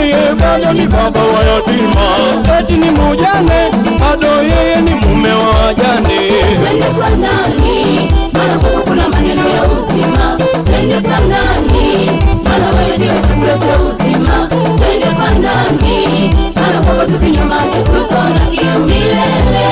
yeye bado ni baba wa yatima, eti ni mujane, bado yeye ni mume wa wajane. Twende kwa nani? Maana kwako kuna maneno ya uzima. Twende kwa nani? Maana wewe ndiwe chakula cha uzima. Twende kwa nani? Maana kwako tukinywa maji tutaona kiu milele.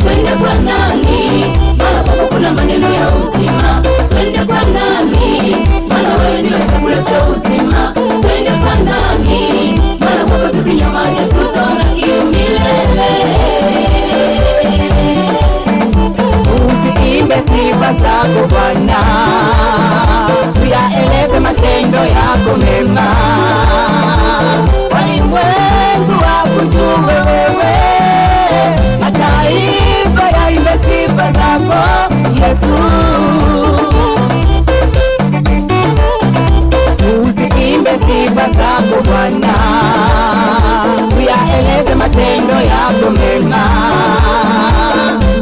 Twende kwa nani? Maana kwako kuna maneno ya uzima. Twende kwa nani? Maana wewe ndiwe chakula cha uzima. Twende kwa nani? Maana kwako tukinywa maji tutaona kiu milele. Usiimbe sifa zako Bwana, tuyaeleze matendo yako mema. Walimwengu wakujue wewe, mataifa yaimbe sifa zako Yesu. Usiimbe sifa zako Bwana, tuyaeleze matendo yako mema.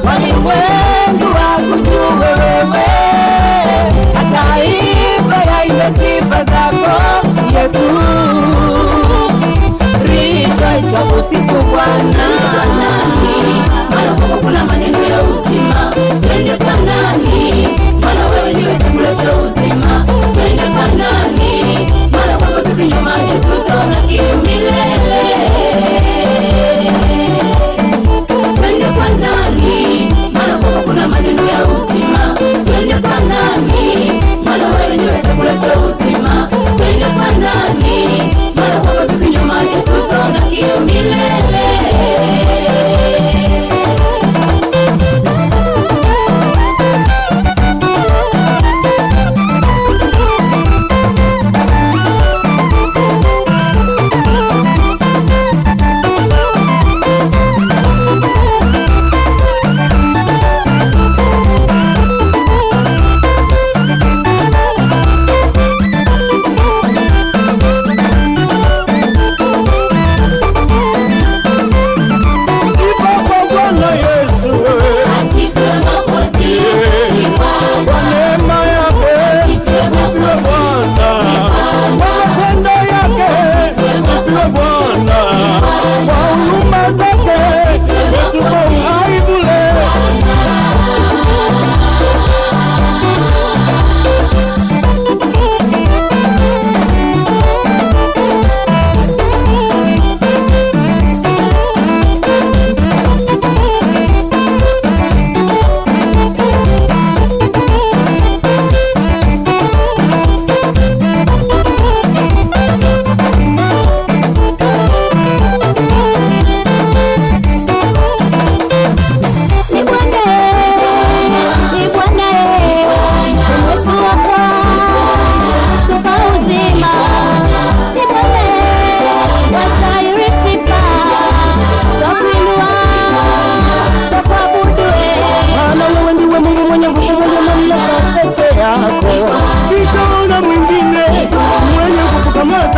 Walimwengu wakujue wewe, mataifa yaimbe sifa zako Yesu. Rejoice wakusifu Bwana. Maana kwako kuna maneno ya uzima. Twende kwa nani? Maana wewe ndiwe chakula cha uzima. Twende kwa nani? Maana kwako tukinywa maji tutaona kiu milele. Twende kwa nani? Maana kwako kuna maneno ya uzima. Twende kwa nani? Maana wewe ndiwe chakula cha uzima. Twende kwa nani? Maana kwako tukinywa maji tutaona kiu milele.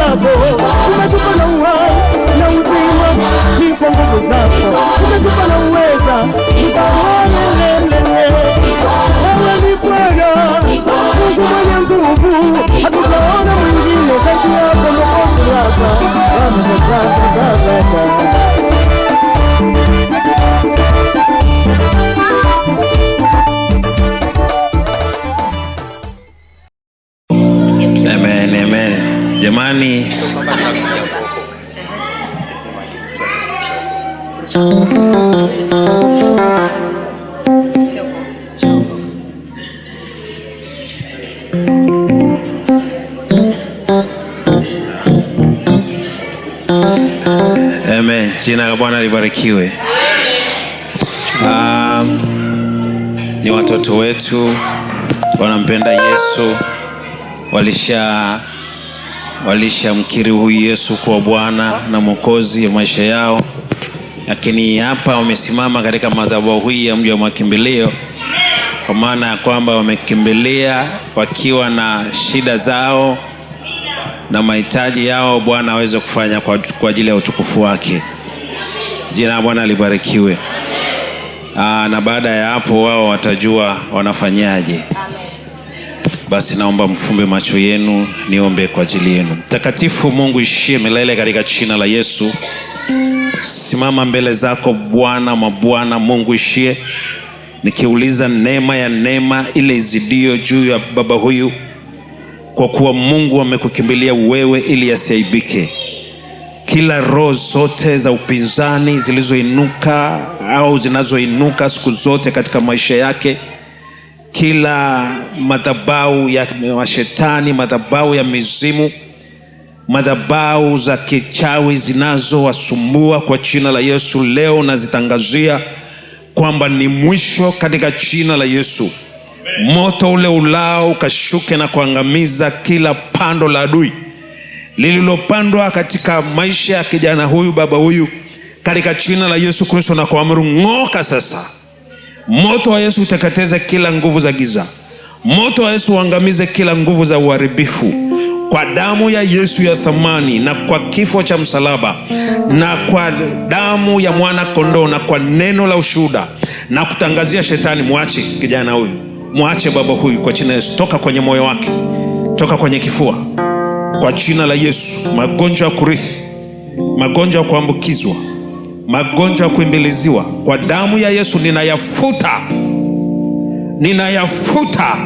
Umetupa na uhai na uzima, ni kwa nguvu zako. Umetupa na uweza, wewe ni Bwana, Mungu mwenye nguvu. Hatutaona mwingine zaidi yako, Mwokozi wako. Amen, amen. Jamani, amen. Jina la Bwana libarikiwe. Ni watoto wetu wanampenda Yesu, walishamkiri huyu Yesu kuwa Bwana na Mwokozi wa maisha yao, lakini hapa wamesimama katika madhabahu hii ya mji wa makimbilio, kwa maana ya kwamba wamekimbilia wakiwa na shida zao na mahitaji yao, Bwana aweze kufanya kwa ajili ya utukufu wake. Jina la Bwana libarikiwe. Na baada ya hapo wao watajua wanafanyaje. Basi naomba mfumbe macho yenu, niombe kwa ajili yenu. Mtakatifu Mungu ishie milele, katika jina la Yesu simama mbele zako Bwana mabwana, Mungu ishie, nikiuliza neema ya neema ile izidio juu ya baba huyu, kwa kuwa Mungu amekukimbilia wewe ili asiaibike. Kila roho zote za upinzani zilizoinuka au zinazoinuka siku zote katika maisha yake, kila madhabahu ya mashetani, madhabahu ya mizimu, madhabahu za kichawi zinazowasumbua, kwa jina la Yesu leo nazitangazia kwamba ni mwisho katika jina la Yesu. Moto ule ulao ukashuke na kuangamiza kila pando la adui lililopandwa katika maisha ya kijana huyu, baba huyu, katika jina la Yesu Kristo, na kuamuru ng'oka sasa. Moto wa Yesu uteketeze kila nguvu za giza. Moto wa Yesu uangamize kila nguvu za uharibifu, kwa damu ya Yesu ya thamani, na kwa kifo cha msalaba, na kwa damu ya mwana kondoo, na kwa neno la ushuhuda, na kutangazia shetani, muache kijana huyu, muache baba huyu kwa jina la Yesu. Toka kwenye moyo wake, toka kwenye kifua, kwa jina la Yesu. Magonjwa ya kurithi, magonjwa ya kuambukizwa, magonjwa ya kuimbiliziwa, kwa damu ya Yesu ninayafuta, ninayafuta.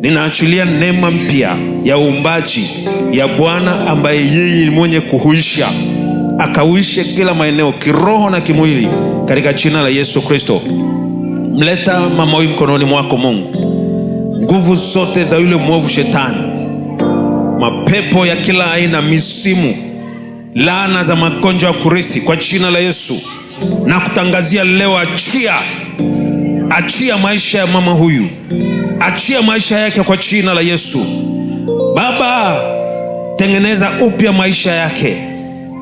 Ninaachilia neema mpya ya uumbaji ya Bwana, ambaye yeye ni mwenye kuhuisha, akahuishe kila maeneo kiroho na kimwili, katika jina la Yesu Kristo. Mleta mama huyu mkononi mwako Mungu. Nguvu zote za yule mwovu shetani, mapepo ya kila aina, misimu, laana za magonjwa ya kurithi, kwa jina la Yesu na kutangazia leo, achia, achia maisha ya mama huyu, achia maisha yake kwa jina la Yesu. Baba, tengeneza upya maisha yake,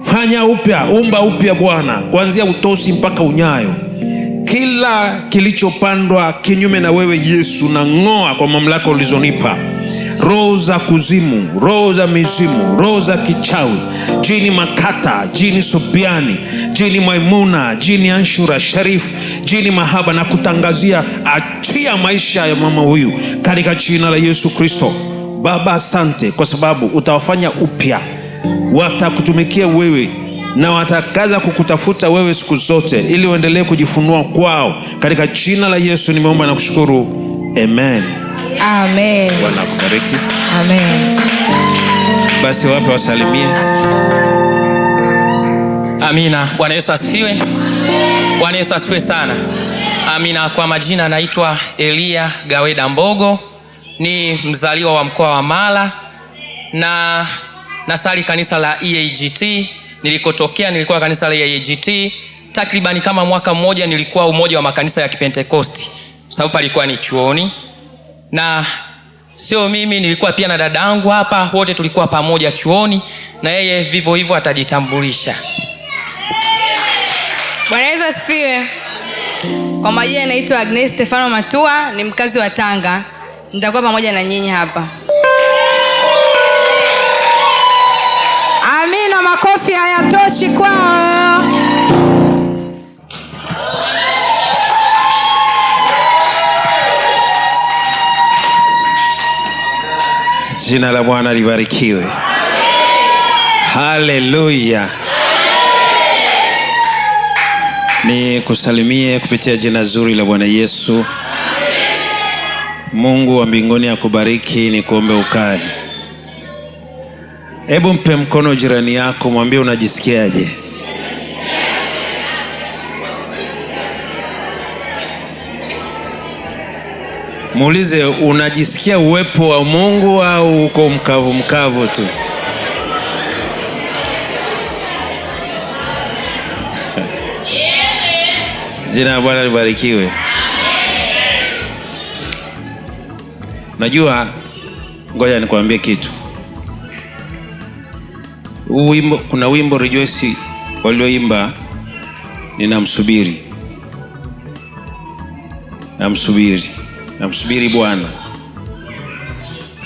fanya upya, umba upya Bwana, kuanzia utosi mpaka unyayo. Kila kilichopandwa kinyume na wewe Yesu, na ng'oa kwa mamlaka ulizonipa. Roho za kuzimu, roho za mizimu, roho za kichawi, jini Makata, jini Subiani, jini Maimuna, jini Anshura Sharif, jini Mahaba, na kutangazia achia maisha ya mama huyu katika jina la Yesu Kristo. Baba, asante kwa sababu utawafanya upya, watakutumikia wewe na watakaza kukutafuta wewe siku zote, ili uendelee kujifunua kwao. Katika jina la Yesu nimeomba na kushukuru, amen. Amen. Bwana akubariki. Amen. Basi wape wasalimie. Amina. Bwana Yesu asifiwe. Bwana Yesu asifiwe sana. Amina. Kwa majina naitwa Elia Gaweda Mbogo, ni mzaliwa wa mkoa wa Mara, na nasali kanisa la EAGT. Nilikotokea nilikuwa kanisa la EAGT takribani kama mwaka mmoja. Nilikuwa umoja wa makanisa ya Kipentekosti, sababu palikuwa ni chuoni, na sio mimi, nilikuwa pia na dadangu hapa, wote tulikuwa pamoja chuoni, na yeye vivyo hivyo atajitambulisha. Bwana Yesu asifiwe. Kwa majina naitwa Agnes Stefano Matua, ni mkazi wa Tanga. Nitakuwa pamoja na nyinyi hapa. Amina, makofi hayatoshi kwao. Jina la Bwana libarikiwe. Haleluya. Ni kusalimie kupitia jina zuri la Bwana Yesu. Mungu wa mbinguni akubariki. Ni kuombe ukae. Hebu mpe mkono jirani yako, mwambie unajisikiaje. Muulize, unajisikia uwepo wa Mungu au uko mkavu mkavu tu? Jina la Bwana libarikiwe. Najua, ngoja nikwambie kitu. Wimbo, kuna wimbo Rejoice walioimba, ninamsubiri. Namsubiri Bwana.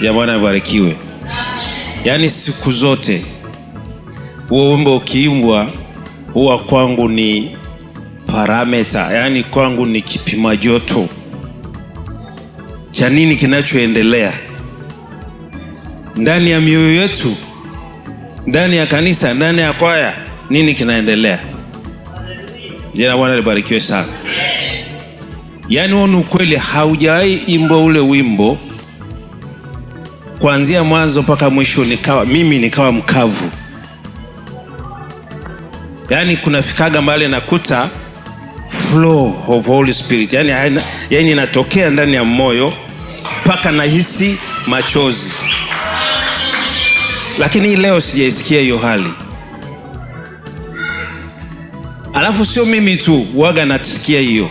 Ya Bwana ibarikiwe. Yaani siku zote huo wimbo ukiimbwa, huwa kwangu ni parameter, yaani kwangu ni kipima joto cha cha nini kinachoendelea ndani ya mioyo yetu, ndani ya kanisa, ndani ya kwaya, nini kinaendelea. Jina Bwana libarikiwe sana. Yaani huo ni ukweli, haujawahi imba ule wimbo kuanzia mwanzo mpaka mwisho nikawa mkavu. Yaani kunafikaga mbali nakuta flow of Holy Spirit. Yaani inatokea ndani ya moyo mpaka nahisi machozi. Lakini leo sijaisikia hiyo hali. Alafu sio mimi tu waga nasikia hiyo.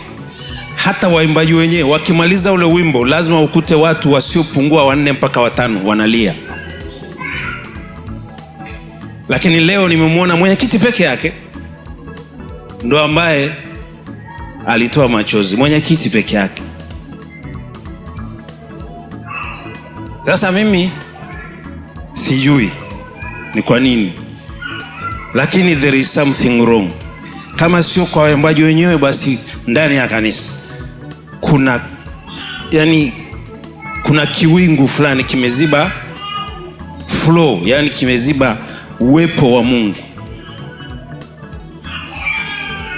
Hata waimbaji wenyewe wakimaliza ule wimbo lazima ukute watu wasiopungua 4 mpaka 5 wanalia. Lakini leo nimemwona mwenyekiti peke yake ndo ambaye alitoa machozi. Mwenyekiti peke yake. Sasa mimi sijui ni kwa nini, lakini there is something wrong. Kama sio kwa waimbaji wenyewe, basi ndani ya kanisa kuna kiwingu fulani kimeziba flow, yani kimeziba uwepo wa Mungu.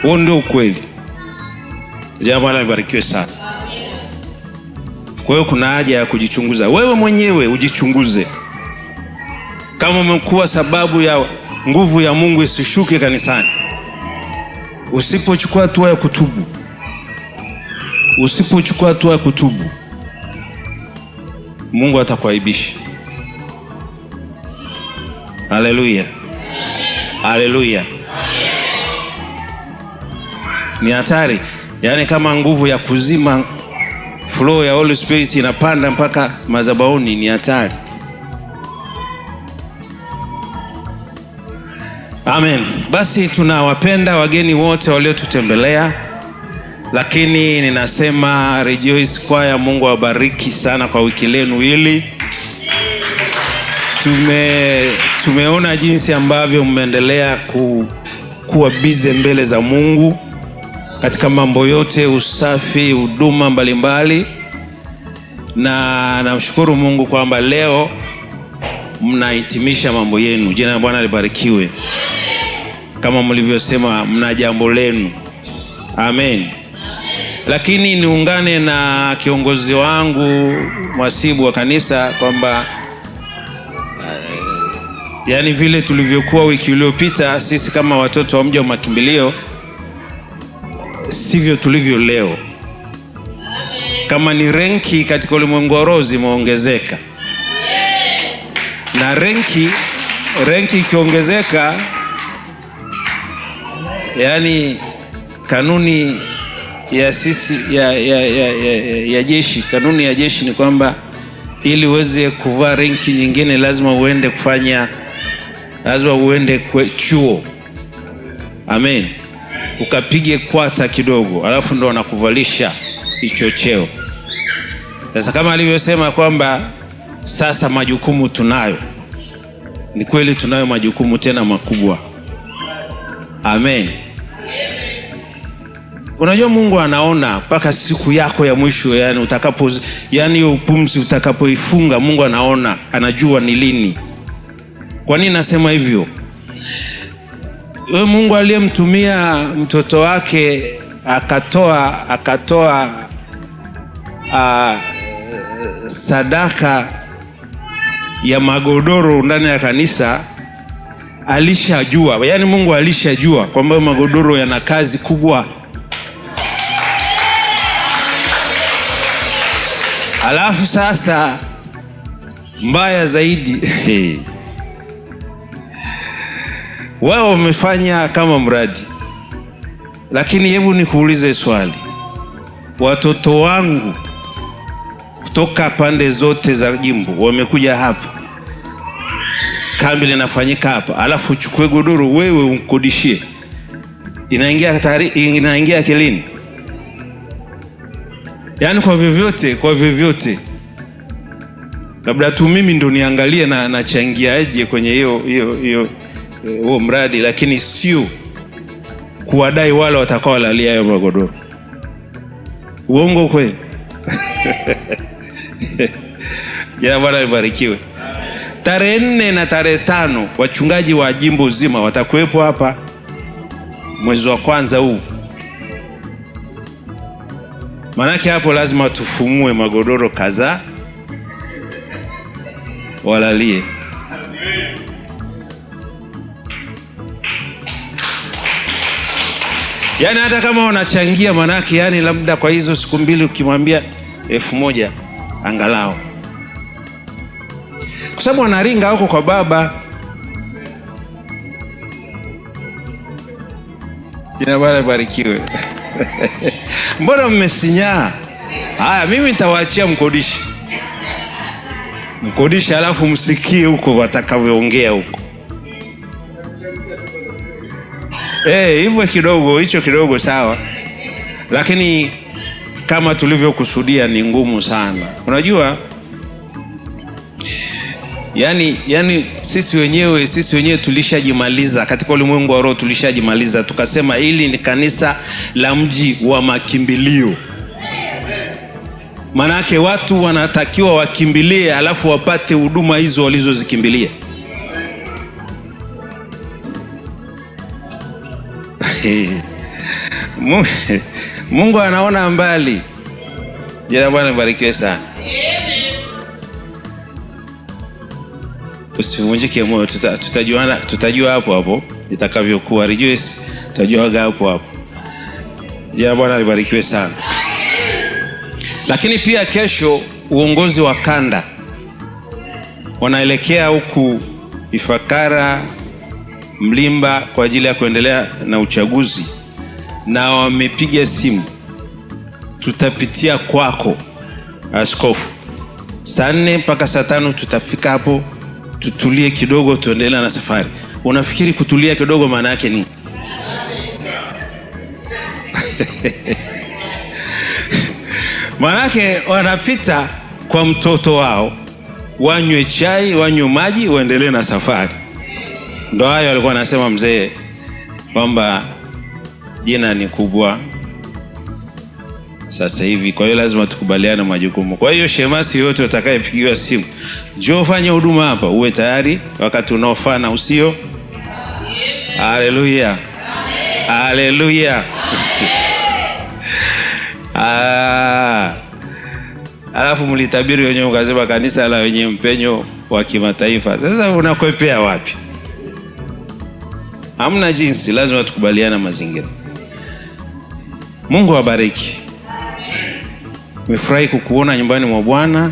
Huo ndio ukweli. Bwana libarikiwe sana. Kwa hiyo kuna haja ya kujichunguza. Wewe mwenyewe ujichunguze. Kama umekuwa sababu ya nguvu ya Mungu isishuke kanisani, usipochukua hatua ya kutubu, Mungu atakuaibisha. Haleluya. Haleluya. Ni hatari. Yaani kama nguvu ya kuzima flow ya Holy Spirit inapanda mpaka madhabahuni, ni hatari. Amen. Basi tunawapenda wageni wote waliotutembelea, lakini ninasema Rejoice Choir, Mungu awabariki sana kwa wiki lenu hili. Tumeona jinsi ambavyo mmeendelea kuwa busy mbele za Mungu katika mambo yote, usafi, huduma mbalimbali, na namshukuru Mungu kwamba leo mnahitimisha mambo yenu. Jina la Bwana libarikiwe. Kama mlivyosema, mna jambo lenu. Amen. Lakini niungane na kiongozi wangu mwasibu wa kanisa kwamba yani vile tulivyokuwa wiki iliyopita sisi kama watoto wa mji wa makimbilio, sivyo tulivyo leo. Kama ni renki katika ulimwengu wa roho zimeongezeka, na renki ikiongezeka, yani kanuni ya sisi ya jeshi, kanuni ya jeshi ni kwamba ili uweze kuvaa renki nyingine lazima uende chuo. Amen. Ukapige kwata kidogo, alafu ndo wanakuvalisha ichocheo. Sasa kama alivyosema kwamba sasa majukumu tunayo, ni kweli tunayo majukumu tena makubwa. Amen. Unajua Mungu anaona mpaka siku yako ya mwisho, yani hiyo pumzi utakapoifunga, Mungu anaona, anajua ni lini. Kwa nini nasema hivyo? Wewe Mungu aliyemtumia mtoto wake akatoa sadaka ya magodoro ndani ya kanisa, alishajua, yani Mungu alishajua kwamba magodoro yana kazi kubwa. Alafu sasa mbaya zaidi wao wamefanya kama mradi. Lakini hebu nikuulize swali, watoto wangu kutoka pande zote za jimbo wamekuja hapa, kambi linafanyika hapa, alafu uchukue godoro wewe umkodishie, inaingia akilini? Yani kwa vyovyote labda tu mimi ndo niangalie na nachangiaje kwenye hiyo mradi, lakini sio kuwadai wale watakao walalia hayo magodoro. Uongo kweli? Jina Bwana libarikiwe. Tarehe 4 na tarehe 5 wachungaji wa jimbo zima watakuwepo hapa mwezi wa kwanza huu. Manake hapo lazima tufumue magodoro kadhaa walalie. Yaani hata kama unachangia manake, yani labda kwa hizo siku mbili ukimwambia 1000 angalau, kwa sababu wanaringa huko kwa baba. Jina Bwana libarikiwe. Mbona mmesinyaa? Haya, mimi nitawaachia mkodishi alafu msikie huko watakavyoongea huko. Hivyo kidogo, hicho kidogo sawa, lakini kama tulivyokusudia ni ngumu sana. Unajua, yani sisi wenyewe tulishajimaliza katika ulimwengu wa roho, tulishajimaliza tukasema hili ni kanisa la mji wa makimbilio. Manake watu wanatakiwa wakimbilie alafu wapate huduma hizo walizozikimbilia. Mungu anaona mbali. Jina Bwana libarikiwe sana. Usivunjike moyo, tutajua hapo itakavyokuwa. Rejoice, tutajua hapo. Jina Bwana libarikiwe sana. Lakini pia kesho uongozi wa kanda wanaelekea huku Ifakara, Mlimba kwa ajili ya kuendelea na uchaguzi, na wamepiga simu. Tutapitia kwako askofu saa 4 mpaka saa 5, tutafika hapo, tutulie kidogo, tuendelee na safari. Unafikiri kutulia kidogo maana yake ni manake wanapita kwa mtoto wao, wanywe chai, wanywe maji, waendelee na safari. Ndio hayo alikuwa anasema mzee kwamba jina ni kubwa sasa hivi, kwa hiyo lazima tukubaliane majukumu. Kwa hiyo shemasi yote utakayepigiwa simu, njoo fanye huduma hapa, uwe tayari wakati unaofaa na usio. Haleluya. Haleluya. Alafu mlitabiri wenyewe ukasema kanisa la wenye mpenyo wa kimataifa. Sasa unakwepea wapi? Hamna jinsi, lazima tukubaliane mazingira. Mungu awabariki. Nimefurahi kukuona nyumbani mwa Bwana.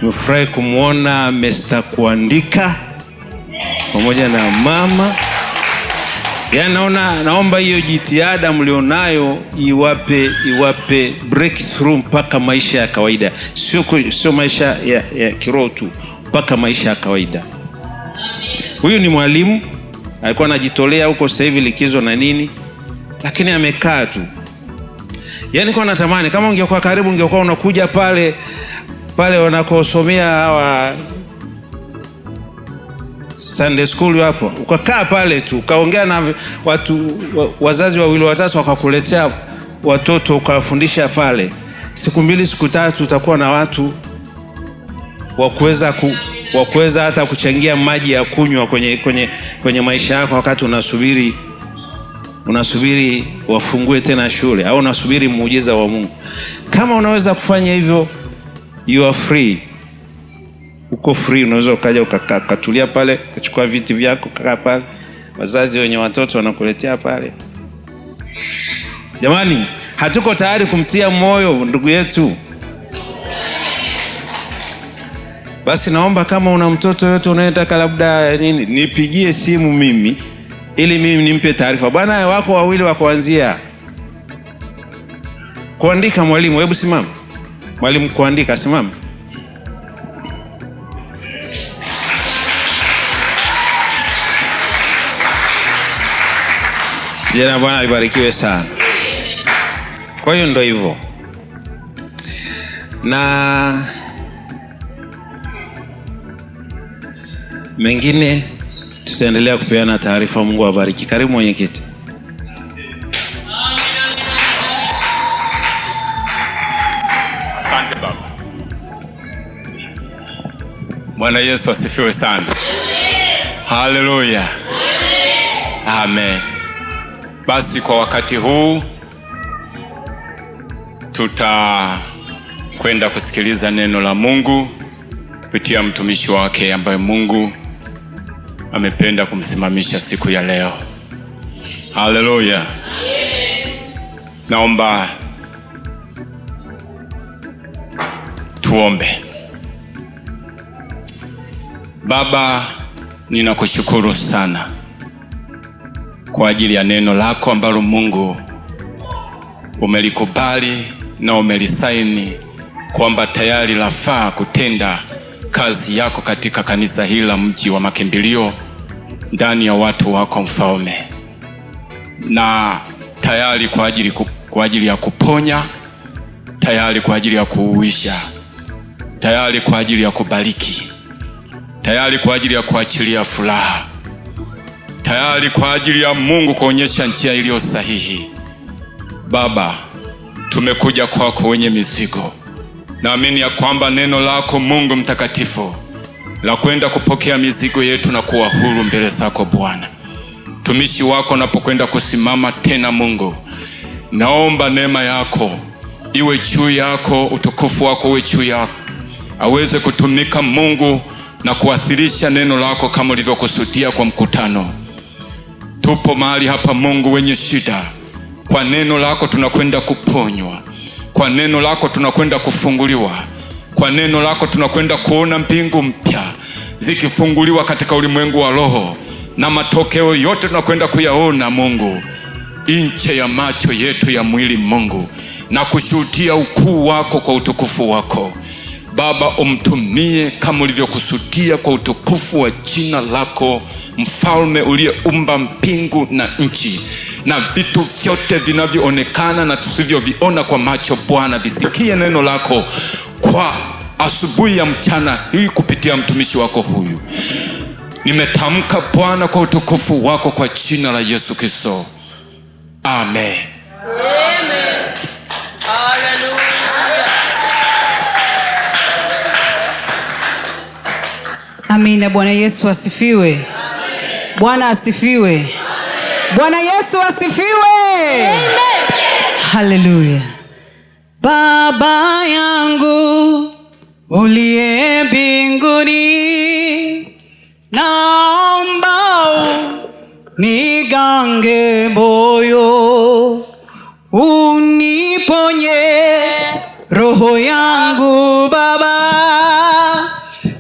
Nimefurahi kumuona Mr. Kuandika pamoja na mama. Yaani naomba hiyo jitihada mlionayo iwape breakthrough mpaka maisha ya kawaida. Sio maisha ya kiroho tu, mpaka maisha ya kawaida. Huyu ni mwalimu, alikuwa anajitolea huko sasa hivi likizo na nini, lakini amekaa tu. Yaani kwa natamani kama ungekuwa karibu, ungekuwa unakuja pale wanakosomea hawa Sunday school hapo, ukakaa pale tu, ukaongea na watu, wazazi wawili watatu wakakuletea watoto, ukawafundisha pale. Siku 2 siku 3 utakuwa na watu wa kuweza hata kuchangia maji ya kunywa kwenye maisha yako, wakati unasubiri wafungue tena shule au unasubiri muujiza wa Mungu. Kama unaweza kufanya hivyo, you are free. Uko free, unaweza ukaja ukatulia pale, kuchukua viti vyako, kukaa pale. Wazazi wenye watoto wanakuletea pale. Jamani, hatuko tayari kumtia moyo ndugu yetu? Basi naomba kama una mtoto yote unayetaka labda nini, nipigie simu mimi ili mimi nimpe taarifa. Bwana wako wawili wa kuanzia. Kuandika mwalimu, hebu simama. Mwalimu Kuandika, simama. Jina Bwana libarikiwe sana. Kwa hiyo ndio hivyo. Na mengine tutaendelea kupeana taarifa. Mungu awabariki. Karibu mwenyekiti. Asante baba. Bwana Yesu asifiwe sana. Haleluya. Amen. Basi kwa wakati huu tutakwenda kusikiliza neno la Mungu kupitia mtumishi wake ambaye Mungu amependa kumsimamisha siku ya leo. Haleluya. Naomba tuombe. Baba, ninakushukuru sana kwa ajili ya neno lako ambalo Mungu umelikubali na umelisaini kwamba tayari lafaa kutenda kazi yako katika kanisa hili la Mji wa Makimbilio, ndani ya watu wako Mfalme, na tayari kwa ajili ya kuponya, tayari kwa ajili ya kuuisha, tayari kwa ajili ya kubariki, tayari kwa ajili ya kuachilia furaha, tayari kwa ajili ya Mungu kuonyesha njia iliyo sahihi. Baba, tumekuja kwako wenye mizigo. Naamini ya kwamba neno lako Mungu mtakatifu la kwenda kupokea mizigo yetu na kuwa huru mbele zako Bwana. Tumishi wako napokwenda kusimama tena Mungu, naomba neema yako iwe juu yako, utukufu wako uwe juu yako, aweze kutumika Mungu na kuathirisha neno lako kama ulivyokusudia kwa mkutano. Tupo mahali hapa Mungu wenye shida. Kwa neno lako tunakwenda kuponywa, kwa neno lako tunakwenda kufunguliwa, kwa neno lako tunakwenda kuona mbingu mpya zikifunguliwa katika ulimwengu wa roho, na matokeo yote tunakwenda kuyaona Mungu nje ya macho yetu ya mwili Mungu, na kushuhudia ukuu wako kwa utukufu wako. Baba, umtumie kama ulivyokusudia kwa utukufu wa jina lako, Mfalme uliyeumba mbingu na nchi na vitu vyote vinavyoonekana na tusivyoviona kwa macho. Bwana, visikie neno lako kwa asubuhi ya mchana hii kupitia mtumishi wako huyu. Nimetamka Bwana kwa utukufu wako kwa jina la Yesu Kristo. Amen. Amen. Hallelujah. Amina. Bwana Yesu asifiwe. Bwana asifiwe. Bwana Yesu asifiwe. Amen. Haleluya. Baba yangu uliye mbinguni, naomba nigange moyo, uniponye roho yangu Baba,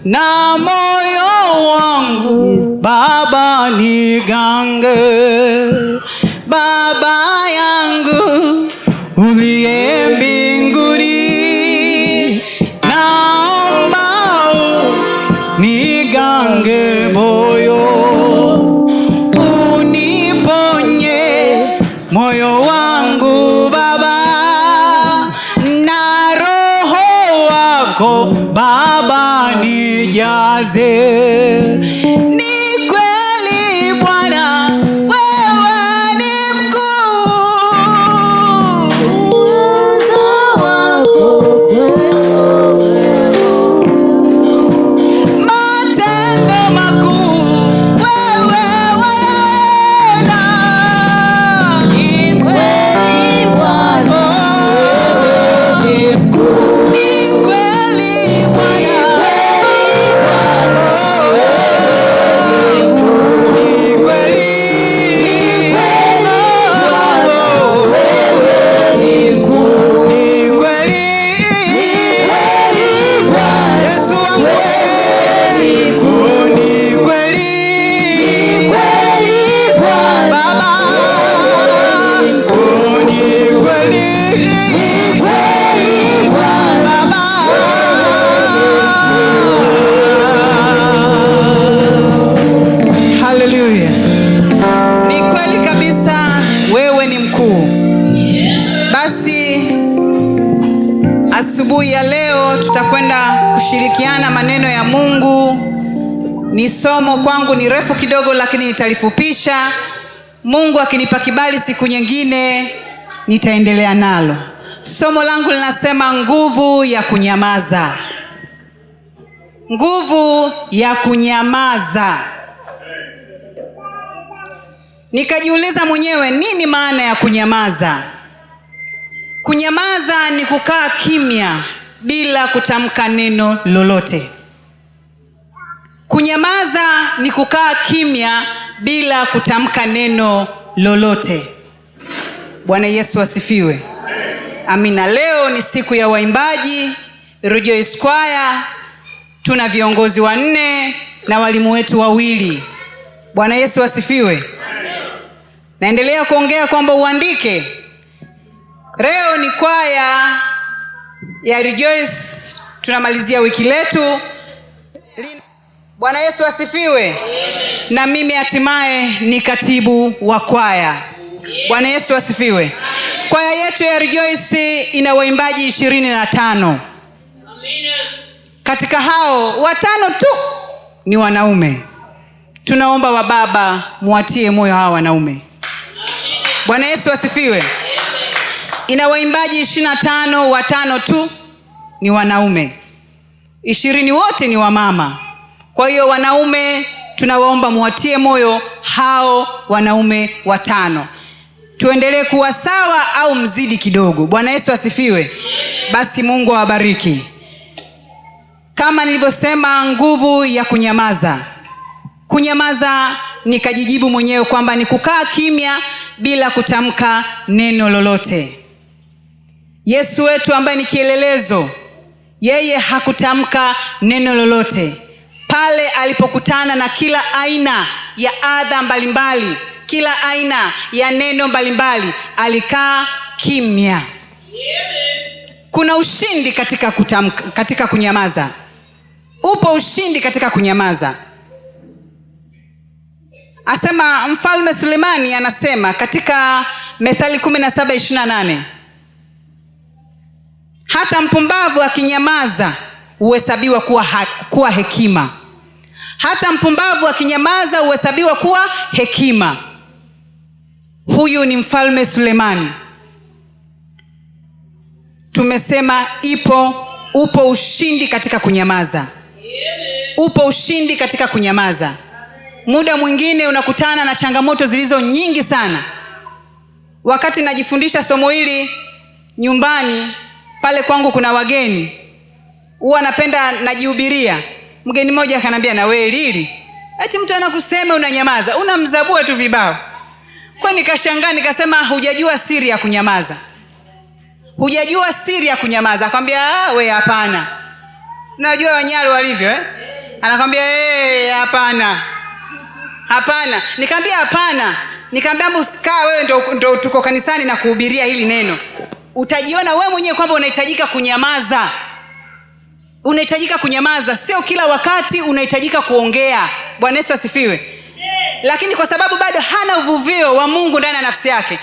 na moyo wangu Baba nigange. Baba yangu uliye mbinguni, naomba nigange moyo, uniponye moyo wangu Baba, na roho wako Baba nijaze. Ni kweli Bwana, wewe ni mkuu, uwezo wako matendo makuu wewe wena. Ni kweli Bwana, wewe ni mkuu. Ni kweli Bwana, haleluya. Ni kweli kabisa, wewe ni mkuu. Basi asubuhi ya leo tutakwenda kushirikiana maneno ya Mungu. Ni somo kwangu ni refu kidogo, lakini nitalifupisha. Mungu akinipa kibali siku nyingine nitaendelea nalo. Somo langu linasema nguvu ya kunyamaza. nguvu ya kunyamaza. Nikajiuliza mwenyewe, nini maana ya kunyamaza? Kunyamaza ni kukaa kimya bila kutamka neno lolote. Kunyamaza ni kukaa kimya bila kutamka neno lolote. Bwana Yesu asifiwe. Amina. Leo ni siku ya waimbaji Rejoice Choir. Tuna viongozi 4 na walimu wetu 2. Bwana Yesu asifiwe. Naendelea kuongea kwamba uandike. Leo ni kwaya ya Rejoice, tunamalizia wiki letu. Bwana Yesu asifiwe. Na mimi hatimaye ni katibu wa kwaya. Bwana Yesu asifiwe. Kwaya yetu ya Rejoice ina waimbaji 25. Katika hao 5 tu ni wanaume. Tunaomba wababa muwatie moyo hawa wanaume. Bwana Yesu asifiwe. Ina waimbaji 25, 5 tu ni wanaume. 20 wote ni wamama. Kwa hiyo wanaume tunawaomba muwatie moyo hao wanaume 5. Tuendelee kuwa sawa au mzidi kidogo. Bwana Yesu asifiwe. Basi Mungu awabariki. Kama nilivyosema, nguvu ya kunyamaza. Kunyamaza nikajijibu mwenyewe kwamba ni kukaa kimya bila kutamka neno lolote. Yesu wetu ambaye ni kielelezo, yeye hakutamka neno lolote. Pale alipokutana na kila aina ya adha mbalimbali, kila aina ya neno mbalimbali, alikaa kimya. Kuna ushindi katika kutamka, katika kunyamaza. Upo ushindi katika kunyamaza. Asema Mfalme Sulemani, anasema katika Methali 17:28, hata mpumbavu akinyamaza huhesabiwa kuwa hekima. Hata mpumbavu akinyamaza huhesabiwa kuwa hekima. Huyu ni Mfalme Sulemani. Tumesema upo ushindi katika kunyamaza. Upo ushindi katika kunyamaza. Muda mwingine unakutana na changamoto zilizo nyingi sana. Wakati najifundisha somo hili nyumbani, pale kwangu kuna wageni, huwa napenda najihubiria. Mgeni mmoja akanambia, na wewe Lili, eti mtu anakusema unanyamaza, unamzabua tu vibao. Kwa nikashangaa, nikasema hujajua siri ya kunyamaza. Hujajua siri ya kunyamaza. Akamwambia, we hapana. Sinajua Wanyalo walivyo Anakwambia hapana. Hapana. Nikamwambia hapana. Nikamwambia msikaa wewe ndo tuko kanisani na kuhubiria hili neno. Utajiona wewe mwenyewe kwamba unahitajika kunyamaza. Unahitajika kunyamaza, sio kila wakati unahitajika kuongea. Bwana Yesu asifiwe. Lakini kwa sababu bado hana uvuvio wa Mungu ndani ya nafsi yake,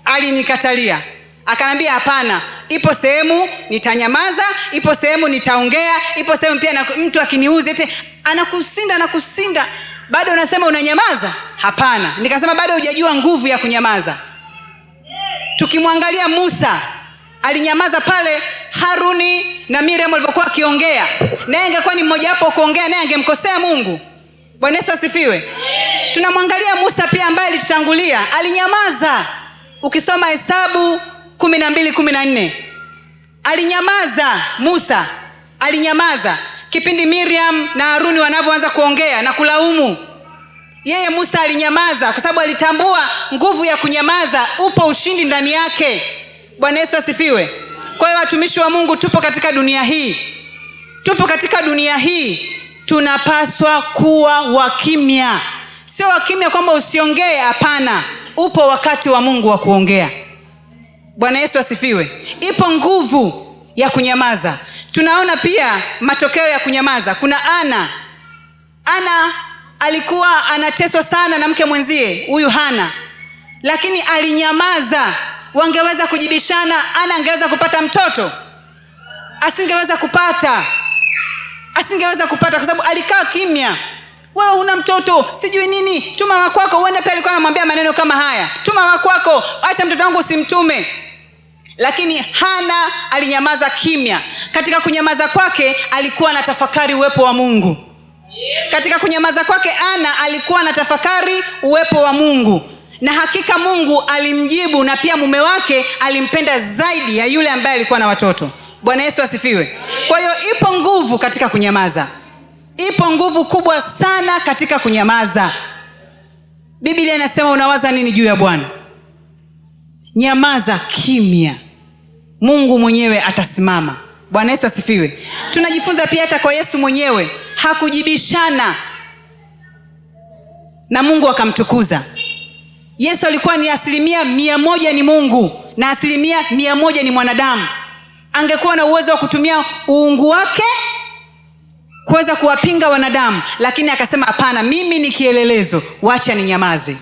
alinikatalia. Akanambia hapana, ipo sehemu nitanyamaza, ipo sehemu nitaongea, ipo sehemu pia na mtu akiniuzi eti anakusinda, bado unasema unanyamaza? Hapana. Nikasema bado hujajua nguvu ya kunyamaza. Tukimwangalia Musa, alinyamaza pale Haruni na Miriam walivyokuwa wakiongea. Naye ingekuwa ni mmoja wapo kuongea, naye angemkosea Mungu. Bwana Yesu asifiwe. Tunamwangalia Musa pia ambaye alitutangulia, alinyamaza. Ukisoma Hesabu 12:14, alinyamaza. Musa alinyamaza kipindi Miriam na Haruni wanavyoanza kuongea na kulaumu. Yeye Musa alinyamaza kwa sababu alitambua nguvu ya kunyamaza, upo ushindi ndani yake. Bwana Yesu asifiwe. Kwa hiyo watumishi wa Mungu, tupo katika dunia hii, tunapaswa kuwa wakimya. Sio wakimya kwamba usiongee, hapana. Upo wakati wa Mungu wa kuongea. Bwana Yesu asifiwe. Ipo nguvu ya kunyamaza. Tunaona pia matokeo ya kunyamaza. Kuna Ana alikuwa anateswa sana na mke mwenzie huyu Hana, lakini alinyamaza. Wangeweza kujibishana, Ana angeweza kupata mtoto, asingeweza kupata kwa sababu alikaa kimya. Wewe una mtoto, sijui nini, tuma wakwako. Huenda pia alikuwa anamwambia maneno kama haya, tuma wakwako, acha mtoto wangu usimtume. Lakini Hana alinyamaza kimya. Katika kunyamaza kwake alikuwa anatafakari uwepo wa Mungu. Katika kunyamaza kwake Ana alikuwa anatafakari uwepo wa Mungu, na hakika Mungu alimjibu, na pia mume wake alimpenda zaidi ya yule ambaye alikuwa na watoto. Bwana Yesu asifiwe. Kwa hiyo ipo nguvu katika kunyamaza, ipo nguvu kubwa sana katika kunyamaza. Biblia inasema unawaza nini juu ya Bwana? Nyamaza kimya, Mungu mwenyewe atasimama. Bwana Yesu asifiwe. Tunajifunza pia hata kwa Yesu mwenyewe hakujibishana na Mungu akamtukuza. Yesu alikuwa ni 100% ni Mungu na 100% ni mwanadamu. Angekuwa na uwezo wa kutumia uungu wake kuweza kuwapinga wanadamu, lakini akasema hapana, mimi ni kielelezo, wacha ninyamaze.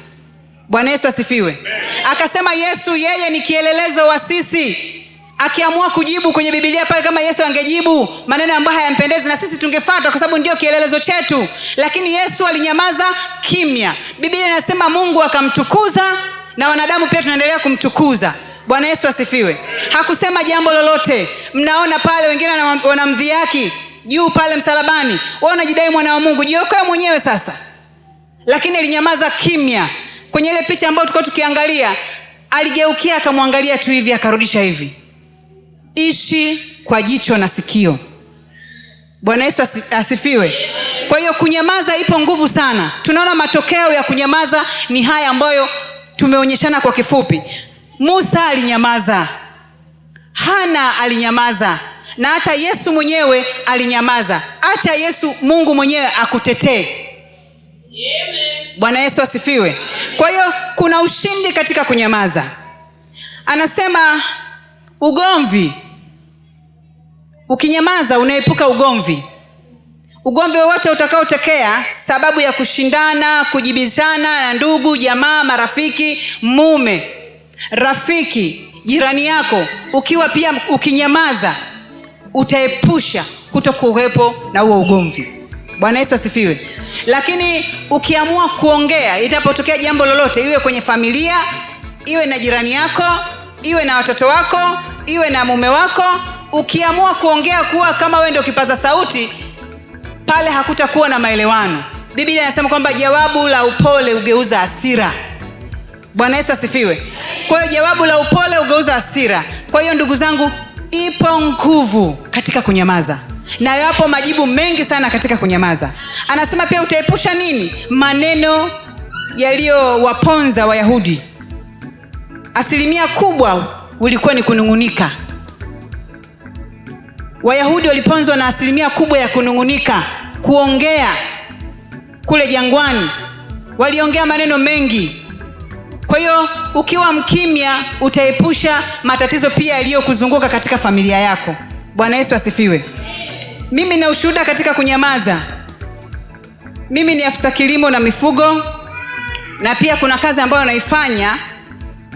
Bwana Yesu asifiwe. Akasema Yesu yeye ni kielelezo wa sisi. Akiamua kujibu kwenye Biblia pale, kama Yesu angejibu maneno ambayo hayampendezi, na sisi tungefuata kwa sababu ndio kielelezo chetu, lakini Yesu alinyamaza kimya. Biblia inasema Mungu akamtukuza na wanadamu pia tunaendelea kumtukuza. Bwana Yesu asifiwe. Hakusema jambo lolote. Mnaona pale wengine wanamdhihaki juu pale msalabani, wewe unajidai mwana wa Mungu, jiokoe mwenyewe sasa. Lakini alinyamaza kimya. Kwenye ile picha ambayo tulikuwa tukiangalia, aligeukia akamwangalia tu hivi, akarudisha hivi. Ishi kwa jicho na sikio. Bwana Yesu asifiwe. Kwa hiyo kunyamaza ipo nguvu sana. Tunaona matokeo ya kunyamaza ni haya ambayo tumeonyeshana kwa kifupi. Musa alinyamaza, Hana alinyamaza, na hata Yesu mwenyewe alinyamaza. Acha Yesu Mungu mwenyewe akutetee. Bwana Yesu asifiwe. Kwa hiyo kuna ushindi katika kunyamaza. Anasema ugomvi, ukinyamaza unaepuka ugomvi. Ugomvi wowote utakaotokea sababu ya kushindana, kujibizana na ndugu, jamaa, marafiki, mume, rafiki, jirani yako, ukiwa pia ukinyamaza utaepusha kutokuwepo na huo ugomvi. Bwana Yesu asifiwe. Lakini ukiamua kuongea, itapotokea jambo lolote, iwe kwenye familia, iwe na jirani yako, iwe na watoto wako, iwe na mume wako, ukiamua kuongea kuwa kama wewe ndio kipaza sauti, pale hakutakuwa na maelewano. Biblia inasema kwamba jawabu la upole ugeuza hasira. Bwana Yesu asifiwe. Kwa hiyo jawabu la upole ugeuza hasira. Kwa hiyo ndugu zangu, ipo nguvu katika kunyamaza, na yapo majibu mengi sana katika kunyamaza. Anasema pia utaepusha nini? Maneno yaliyowaponza Wayahudi. 100% kubwa ulikuwa ni kunungunika. Wayahudi waliponzwa na 100% kubwa ya kunungunika, kuongea. Kule jangwani waliongea maneno mengi. Kwa hiyo ukiwa mkimya utaepusha matatizo pia yaliyokuzunguka katika familia yako. Bwana Yesu asifiwe. Mimi na ushuhuda katika kunyamaza. Mimi ni afisa kilimo na mifugo, na pia kuna kazi ambayo naifanya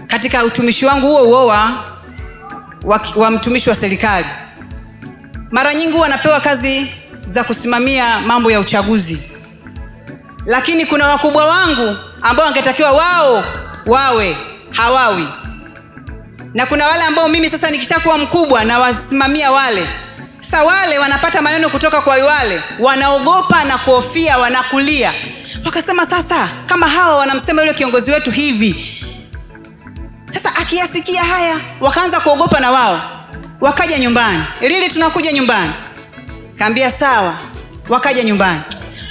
katika utumishi wangu huo wa mtumishi wa serikali. Mara nyingi huwa napewa kazi za kusimamia mambo ya uchaguzi, lakini kuna wakubwa wangu ambao wangetakiwa wao wawe hawawi, na kuna wale ambao mimi sasa nikishakuwa mkubwa na wasimamia wale. Sasa wale wanapata maneno kutoka kwa wale, wanaogopa na kuhofia, wanakulia. Wakasema sasa kama hawa wanamsema yule kiongozi wetu hivi, sasa akiyasikia haya, wakaanza kuogopa na wao. Wakaja nyumbani. Lili tunakuja nyumbani. Kaambia sawa. Wakaja nyumbani.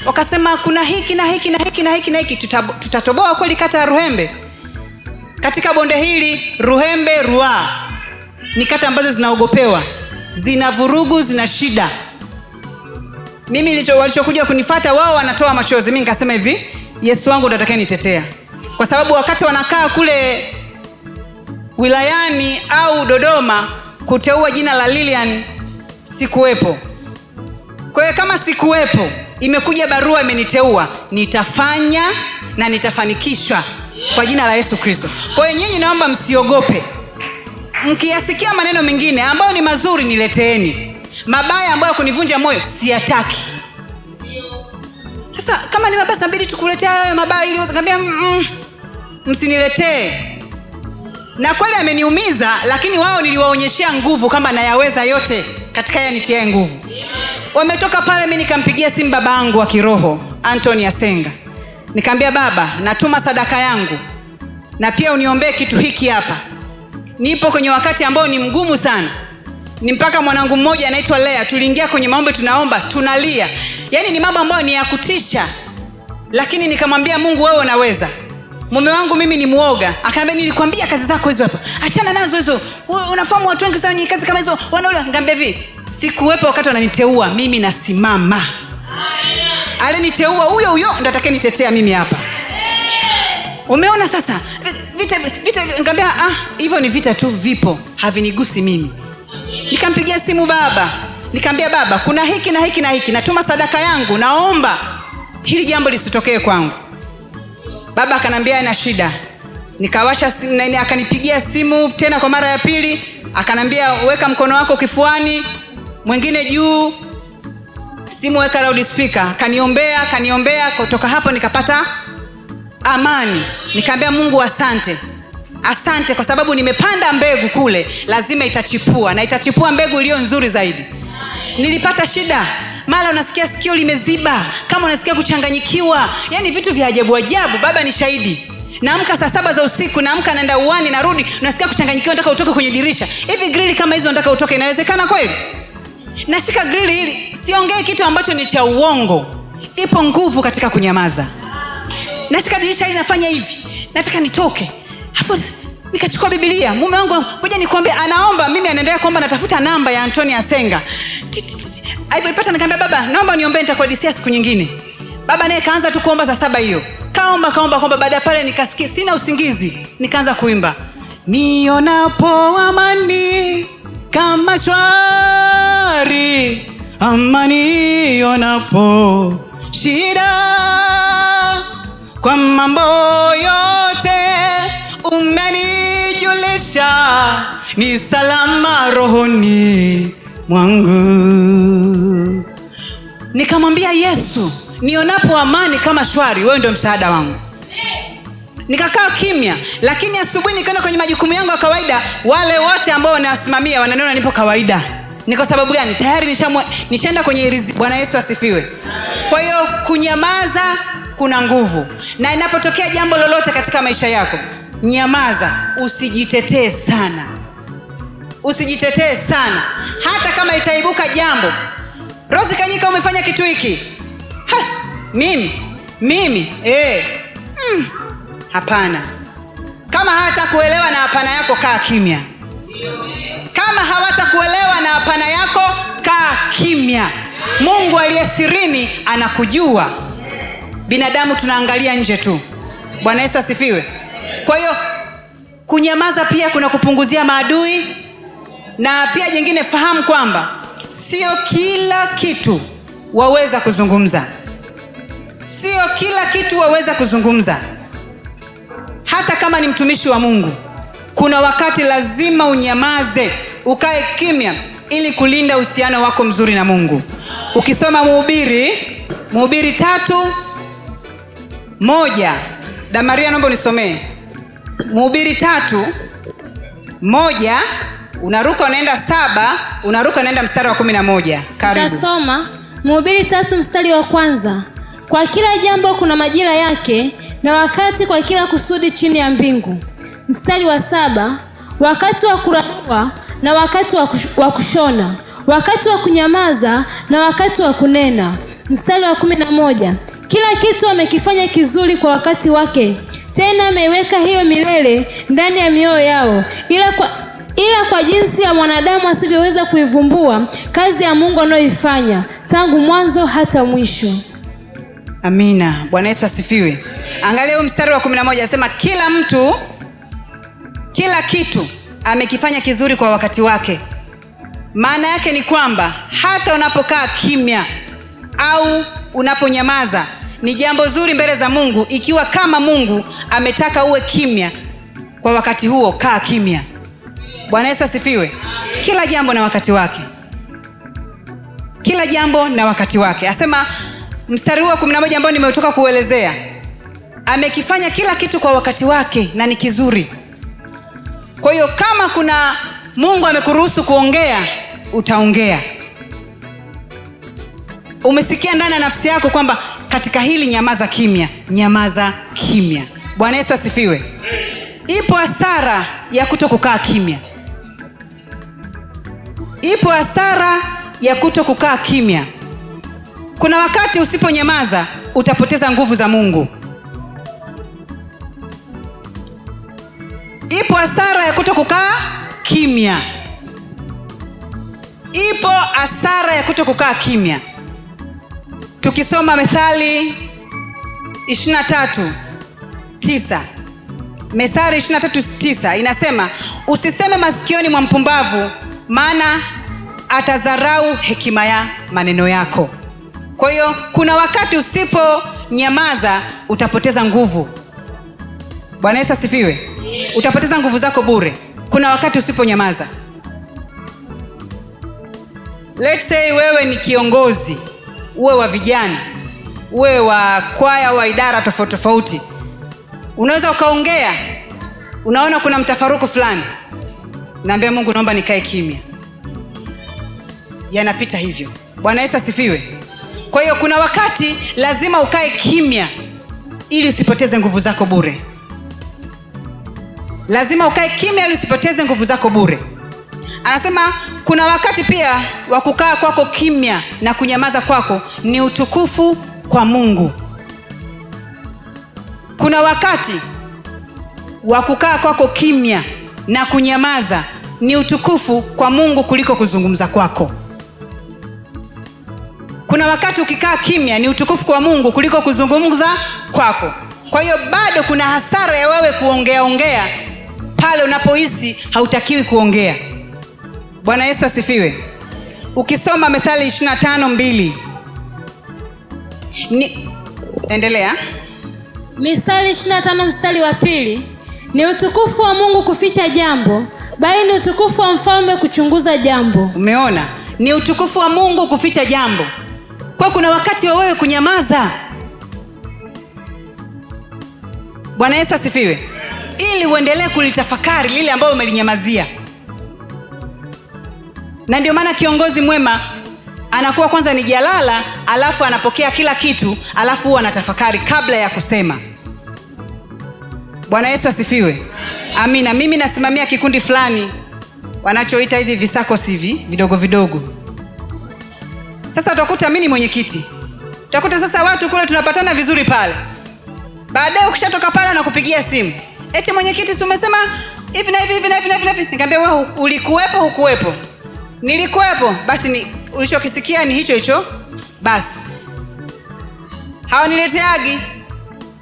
Wakasema kuna hiki na hiki na hiki na hiki na hiki, tutatoboa kweli kata ya Ruhembe? Katika bonde hili Ruhembe, Ruaha ni kata ambazo zinaogopewa, zina vurugu, zina shida. Mimi walichokuja kunifuata wao wanatoa machozi. Mimi nikasema hivi, Yesu wangu ndo atakayenitetea. Kwa sababu wakati wanakaa kule wilayani au Dodoma kuteua jina la Lilian, sikuwepo. Kwa hiyo kama sikuwepo, imekuja barua imeniteua, nitafanya na nitafanikisha kwa jina la Yesu Kristo. Kwa hiyo nyinyi naomba msiogope. Mkiyasikia maneno mengine ambayo ni mazuri nileteeni. Mabaya ambayo kunivunja moyo siyataki. Sasa kama ni mabaya inabidi tukuletea hayo mabaya ili ukaambia msiniletee. na kweli ameniumiza, lakini wao niliwaonyeshia nguvu kama nayaweza yote katika yeye anitiaye nguvu. Wametoka pale, mimi nikampigia simu babangu wa kiroho Anthony Asenga, nikamwambia baba, natuma sadaka yangu na pia uniombee kitu hiki hapa. Nipo kwenye wakati ambao ni mgumu sana. Ni mpaka mwanangu mmoja anaitwa Lea, tuliingia kwenye maombi, tunaomba, tunalia. Yaani ni mambo ambayo ni ya kutisha. Lakini nikamwambia Mungu, wewe unaweza. Mume wangu mimi ni muoga. Akaniambia, nilikwambia kazi zako hizo hapa, achana nazo hizo. Unafahamu watu wengi sana kazi kama hizo wanaolewa. Nikamwambia hivi, sikuwepo wakati wananiteua, mimi nasimama. Aliniteua huyo ndo atakayenitetea mimi hapa. Umeona sasa vita nikamwambia hivyo ni vita tu, vipo, havinigusi mimi. Nikampigia simu baba, nikamwambia baba, kuna hiki na hiki na hiki, natuma sadaka yangu, naomba hili jambo lisitokee kwangu. Baba akanambia ina shida. Nikawasha simu na akanipigia simu tena kwa mara ya pili, akanambia weka mkono wako kifuani, mwingine juu, simu weka loudspeaker. Kaniombea kutoka hapo nikapata amani. Nikamwambia Mungu asante kwa sababu nimepanda mbegu kule, lazima itachipua na itachipua mbegu iliyo nzuri zaidi. Nilipata shida, mara unasikia sikio limeziba, kama unasikia kuchanganyikiwa, yani vitu vya ajabu. Baba ni shahidi. Naamka saa 7 za usiku, naamka naenda uani, narudi unasikia kuchanganyikiwa, nataka utoke kwenye dirisha. Hivi grill kama hizo nataka utoke, inawezekana kweli? Nashika grill hili, siongee kitu ambacho ni cha uongo. Ipo nguvu katika kunyamaza. Nashika dirisha hili, nafanya hivi, nataka nitoke. Hapo nikachukua Biblia, mume wangu ngoja nikwambie, anaomba, mimi anaendelea kuomba, natafuta namba ya Anthony Asenga. Alipoipata nikamwambia baba, naomba niombe, nitakuhadithia siku nyingine. Baba naye kaanza tu kuomba saa 7 hiyo. Kaomba. Baada pale nikasikia sina usingizi, nikaanza kuimba. Nionapo amani kama shwari, amani ionapo shida, kwa mambo yote umenijulisha, ni salama rohoni mwangu. Nikamwambia Yesu, nionapo amani kama shwari, wewe ndio msaada wangu. Nikakaa kimya, lakini asubuhi nikaenda kwenye majukumu yangu ya kawaida. Wale wote ambao nasimamia wananiona nipo kawaida. Ni kwa sababu gani? Tayari nishaenda kwenye riziki. Bwana Yesu asifiwe. Kwa hiyo kunyamaza kuna nguvu. Na inapotokea jambo lolote katika maisha yako, nyamaza, usijitetee sana. Hata kama itaibuka jambo, Rose Kanyika umefanya kitu hiki, mimi hapana. Kama hawatakuelewa na hapana yako, kaa kimya. Kama hawatakuelewa na hapana yako, kaa kimya. Mungu aliye sirini anakujua. Binadamu tunaangalia nje tu. Bwana Yesu asifiwe. Kwa hiyo kunyamaza pia kuna kupunguzia maadui. Na pia jingine, fahamu kwamba sio kila kitu waweza kuzungumza. Hata kama ni mtumishi wa Mungu, kuna wakati lazima unyamaze, ukae kimya ili kulinda uhusiano wako mzuri na Mungu. Ukisoma Mhubiri 3:1, Damaria naomba unisomee. Mhubiri 3:1, unaruka unaenda 7, unaruka unaenda mstari wa 11. Karibu. Tasoma Mhubiri 3 mstari wa 1. Kwa kila jambo kuna majira yake, na wakati kwa kila kusudi chini ya mbingu. Mstari wa 7, wakati wa kurarua na wakati wa kushona, wakati wa kunyamaza na wakati wa kunena. Mstari wa 11, kila kitu amekifanya kizuri kwa wakati wake, tena ameiweka hiyo milele ndani ya mioyo yao, ila kwa jinsi ya mwanadamu asivyoweza kuivumbua kazi ya Mungu anayoifanya tangu mwanzo hata mwisho. Amina. Bwana Yesu asifiwe. Angalia huu mstari wa 11, anasema kila kitu amekifanya kizuri kwa wakati wake. Maana yake ni kwamba hata unapokaa kimya au unaponyamaza, ni jambo zuri mbele za Mungu. Ikiwa kama Mungu ametaka uwe kimya kwa wakati huo, kaa kimya. Bwana Yesu asifiwe. Kila jambo na wakati wake. Asema mstari huu wa 11 ambao nimetoka kuelezea, amekifanya kila kitu kwa wakati wake na ni kizuri. Kwa hiyo kama kuna Mungu amekuruhusu kuongea, utaongea. Umesikia ndani ya nafsi yako kwamba katika hili nyamaza kimya, nyamaza kimya. Bwana Yesu asifiwe. Ipo hasara ya kutokukaa kimya. Ipo hasara ya kutokukaa kimya. Kuna wakati usiponyamaza utapoteza nguvu za Mungu. Ipo hasara ya kutokukaa kimya. Ipo hasara ya kutokukaa kimya. Tukisoma Methali 23:9. Methali 23:9 inasema, usiseme masikioni mwa mpumbavu, maana atadharau hekima ya maneno yako. Kwa hiyo kuna wakati usiponyamaza utapoteza nguvu. Bwana Yesu asifiwe. Utapoteza nguvu zako bure. Kuna wakati usiponyamaza. Let's say wewe ni kiongozi, uwe wa vijana, uwe wa kwaya au wa idara tofauti tofauti. Unaweza ukaongea, unaona kuna mtafaruku fulani, naambia Mungu naomba nikae kimya. Yanapita hivyo. Bwana Yesu asifiwe. Kwa hiyo kuna wakati lazima ukae kimya ili usipoteze nguvu zako bure. Lazima ukae kimya ili usipoteze nguvu zako bure. Anasema kuna wakati pia wa kukaa kwako kimya na kunyamaza kwako ni utukufu kwa Mungu. Kuna wakati wa kukaa kwako kimya na kunyamaza ni utukufu kwa Mungu kuliko kuzungumza kwako. Kuna wakati ukikaa kimya ni utukufu kwa Mungu kuliko kuzungumza kwako. Kwa hiyo bado kuna hasara ya wewe kuongea pale unapohisi hautakiwi kuongea. Bwana Yesu asifiwe. Ukisoma Methali 25:2. Endelea. Mithali 25 mstari wa 2. Ni utukufu wa Mungu kuficha jambo, bali ni utukufu wa mfalme kuchunguza jambo. Umeona? Ni utukufu wa Mungu kuficha jambo. Kwa kuna wakati wa wewe kunyamaza. Bwana Yesu asifiwe. Ili uendelee kulitafakari lile ambalo umelinyamazia. Na ndio maana kiongozi mwema anakuwa kwanza ni jalala, alafu anapokea kila kitu, alafu huwa anatafakari kabla ya kusema. Bwana Yesu asifiwe. Amina. Mimi nasimamia kikundi fulani wanachoita hizi visako sivi vidogo vidogo. Sasa utakuta mimi ni mwenyekiti. Utakuta sasa watu kule tunapatana vizuri pale. Baadaye ukishatoka pale na kupigia simu. Eti mwenyekiti si umesema hivi na hivi. Nikamwambia wewe ulikuwepo hukuwepo? Nilikuwepo. Basi ulichokisikia ni hicho. Basi.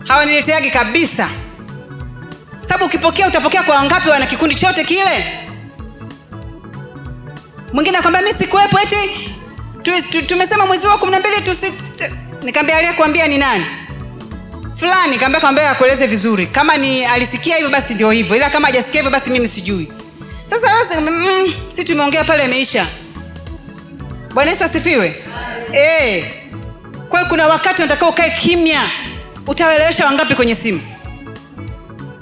Hawanileteagi kabisa. Sababu ukipokea utapokea kwa wangapi wana kikundi chote kile? Mwingine akwambia mimi sikuwepo, eti tumesema mwezi wa 12 nikamwambia aliyekwambia ni nani? Fulani. Nikamwambia akueleze vizuri. Kama ni alisikia hivyo basi ndio hivyo. Ila kama hajasikia hivyo basi mimi sijui. Sasa si tumeongea pale imeisha. Bwana Yesu asifiwe. Kwa kuna wakati unataka ukae kimya. Utawaelewesha wangapi kwenye simu?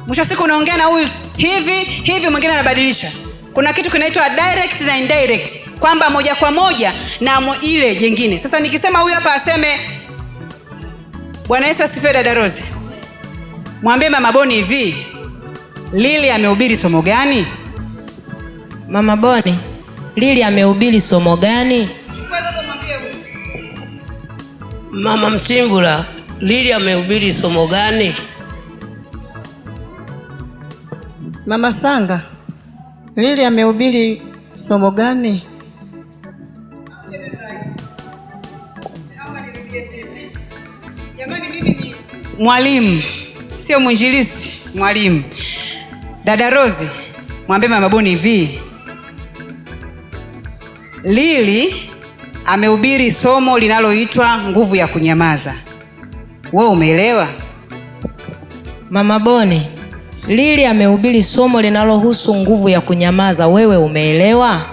Mwisho siku unaongea na huyu hivi mwingine anabadilisha. Kuna kitu kinaitwa direct na indirect, kwamba moja kwa moja na ile jingine. Sasa nikisema huyu hapa aseme Bwana Yesu asifiwe dada Rose, mwambie Mama Boni hivi, Lili amehubiri somo gani? Mama Boni, Lili amehubiri somo gani? Mama Msimbula, Lili amehubiri somo gani? Mama Sanga, Lili amehubiri somo gani? Jamani, mimi ni mwalimu, sio mwinjilisti, mwalimu. Dada Rose, mwambie Mama Boni hivi, Lili amehubiri somo linaloitwa nguvu ya kunyamaza. Wewe umeelewa? Mama Boni, Lili amehubiri somo linalohusu nguvu ya kunyamaza. Wewe umeelewa?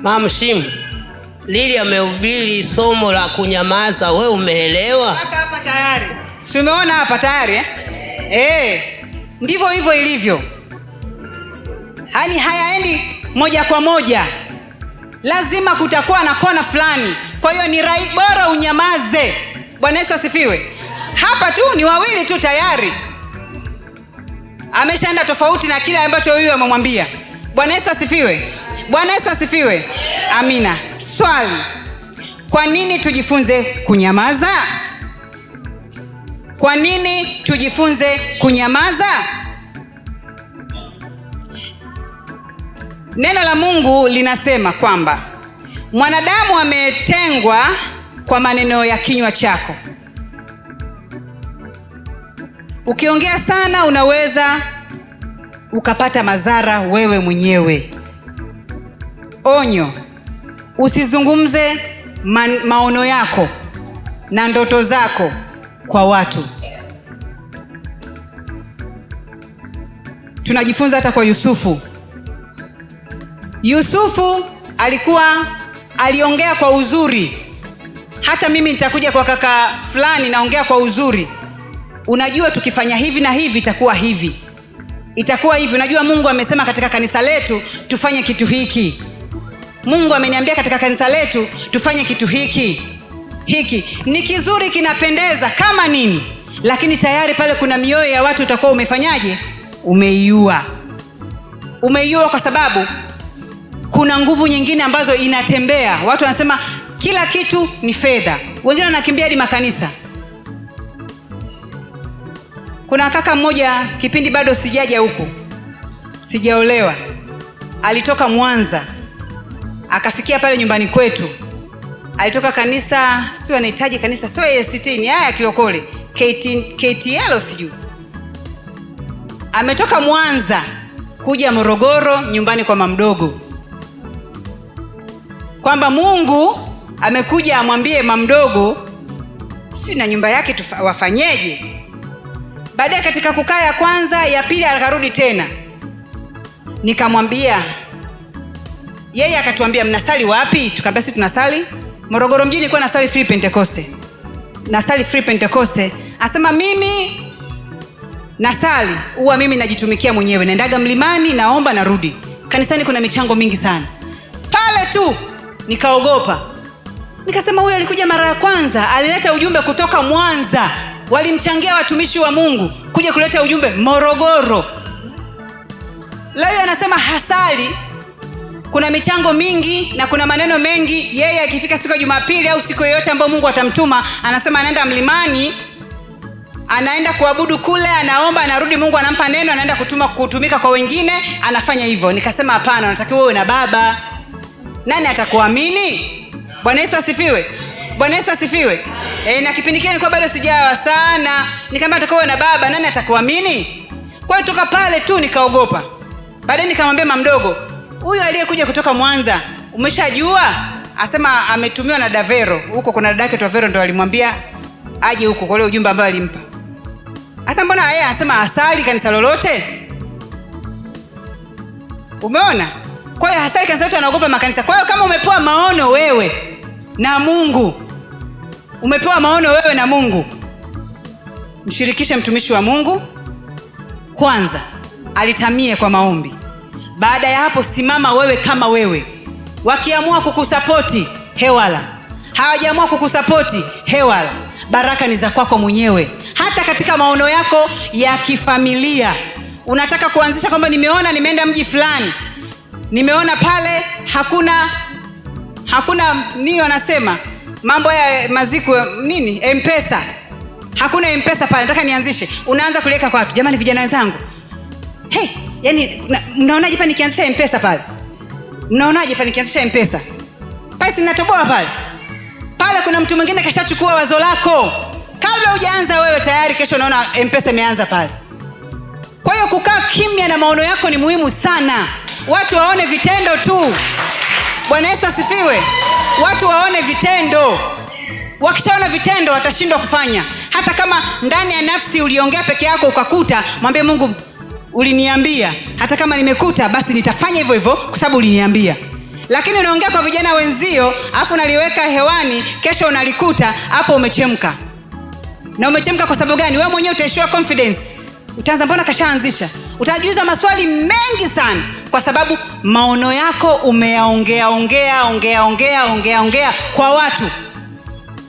Mama Shim, Lili amehubiri somo la kunyamaza. Wewe umeelewa? Hapa tayari. Si umeona hapa tayari ndivyo hivyo ilivyo. Yaani hayaendi moja kwa moja, lazima kutakuwa na kona fulani. Kwa hiyo ni bora unyamaze. Bwana Yesu asifiwe. Hapa tu ni wawili tu tayari ameshaenda tofauti na kile ambacho huyu amemwambia. Bwana Yesu asifiwe. Bwana Yesu asifiwe. Amina. Swali, kwa nini tujifunze kunyamaza? Kwa nini tujifunze kunyamaza? Neno la Mungu linasema kwamba mwanadamu ametengwa kwa maneno ya kinywa chako. Ukiongea sana unaweza ukapata madhara wewe mwenyewe. Onyo, usizungumze maono yako na ndoto zako kwa watu. Tunajifunza hata kwa Yusufu. Yusufu aliongea kwa uzuri. Hata mimi nitakuja kwa kaka fulani naongea kwa uzuri. Unajua tukifanya hivi na hivi itakuwa hivi. Itakuwa hivi. Unajua Mungu amesema katika kanisa letu tufanye kitu hiki. Mungu ameniambia katika kanisa letu tufanye kitu hiki. Hiki ni kizuri, kinapendeza kama nini, lakini tayari pale kuna mioyo ya watu utakuwa umefanyaje? Umeiua. Umeiua kwa sababu kuna nguvu nyingine ambazo inatembea. Watu wanasema kila kitu ni fedha. Wengine wanakimbia hadi makanisa. Kuna kaka mmoja, kipindi bado sijaja huku, sijaolewa, alitoka Mwanza akafikia pale nyumbani kwetu. Alitoka kanisa, sio anahitaji kanisa, sio ACT, ni haya kilokole, KTL sijui. Ametoka Mwanza kuja Morogoro nyumbani kwa mamdogo, kwamba Mungu amekuja amwambie mamdogo si na nyumba yake wafanyeje. Baadaye katika kukaa ya kwanza, ya pili akarudi tena. Nikamwambia, yeye akatuambia mnasali wapi? Tukamwambia sisi tunasali Morogoro mjini, kwa nasali Free Pentecoste. Nasali Free Pentecoste. Asema mimi nasali, huwa mimi najitumikia mwenyewe, naendaga mlimani, naomba, narudi. Kanisani kuna michango mingi sana. Pale tu nikaogopa. Nikasema huyu alikuja mara ya kwanza, alileta ujumbe kutoka Mwanza. Walimchangia watumishi wa Mungu kuja kuleta ujumbe Morogoro. Leo anasema hasali, kuna michango mingi na kuna maneno mengi. Yeye akifika siku ya Jumapili au siku yoyote ambayo Mungu atamtuma, anasema anaenda mlimani, anaenda kuabudu kule, anaomba, anarudi, Mungu anampa neno, anaenda kutumika kwa wengine, anafanya hivyo. Nikasema hapana, unatakiwa uwe na baba. Nani atakuamini? Bwana Yesu asifiwe. Bwana Yesu asifiwe. Na kipindi kile nilikuwa bado sijawa sana. Nikamwambia atakuwa na baba, nani atakuamini? Kwa hiyo toka pale tu nikaogopa. Baadaye nikamwambia mamdogo, huyu aliyekuja kutoka Mwanza, umeshajua? Asema ametumiwa na Davero. Huko kuna dada yake Davero ndo alimwambia aje huko kwa ile ujumbe ambao alimpa. Asa mbona yeye anasema asali kanisa lolote? Umeona? Kwa hiyo asali kanisa lolote, anaogopa makanisa. Kwa hiyo kama umepewa maono wewe na Mungu, umepewa maono wewe na Mungu, mshirikishe mtumishi wa Mungu kwanza, alitamie kwa maombi. Baada ya hapo simama wewe kama wewe. Wakiamua kukusapoti hewala, hawajaamua kukusapoti hewala, baraka ni za kwako mwenyewe. Hata katika maono yako ya kifamilia, unataka kuanzisha kwamba nimeenda mji fulani, nimeona pale hakuna nini wanasema mambo ya maziko nini, M-Pesa, hakuna M-Pesa pale, nataka nianzishe. Unaanza kuliweka kwa watu, jamani vijana wenzangu, yani mnaonaje pa nikianzisha M-Pesa pale? Mnaonaje pa nikianzisha M-Pesa? Pale sinatoboa pale. Pale kuna mtu mwingine kashachukua wazo lako. Kabla hujaanza wewe tayari kesho unaona M-Pesa imeanza pale. Kwa hiyo kukaa kimya na maono yako ni muhimu sana. Watu waone vitendo tu. Bwana Yesu asifiwe. Watu waone vitendo. Wakishaona vitendo watashindwa kufanya. Hata kama ndani ya nafsi uliongea peke yako ukakuta, mwambie Mungu uliniambia. Hata kama nimekuta basi nitafanya hivyo hivyo kwa sababu uliniambia. Lakini unaongea kwa vijana wenzio, afu unaliweka hewani, kesho unalikuta, hapo umechemka. Na umechemka kwa sababu gani? Wewe mwenyewe utaishiwa confidence. utaanza mbona kashaanzisha, utajiuliza maswali mengi sana, kwa sababu maono yako umeyaongea kwa watu.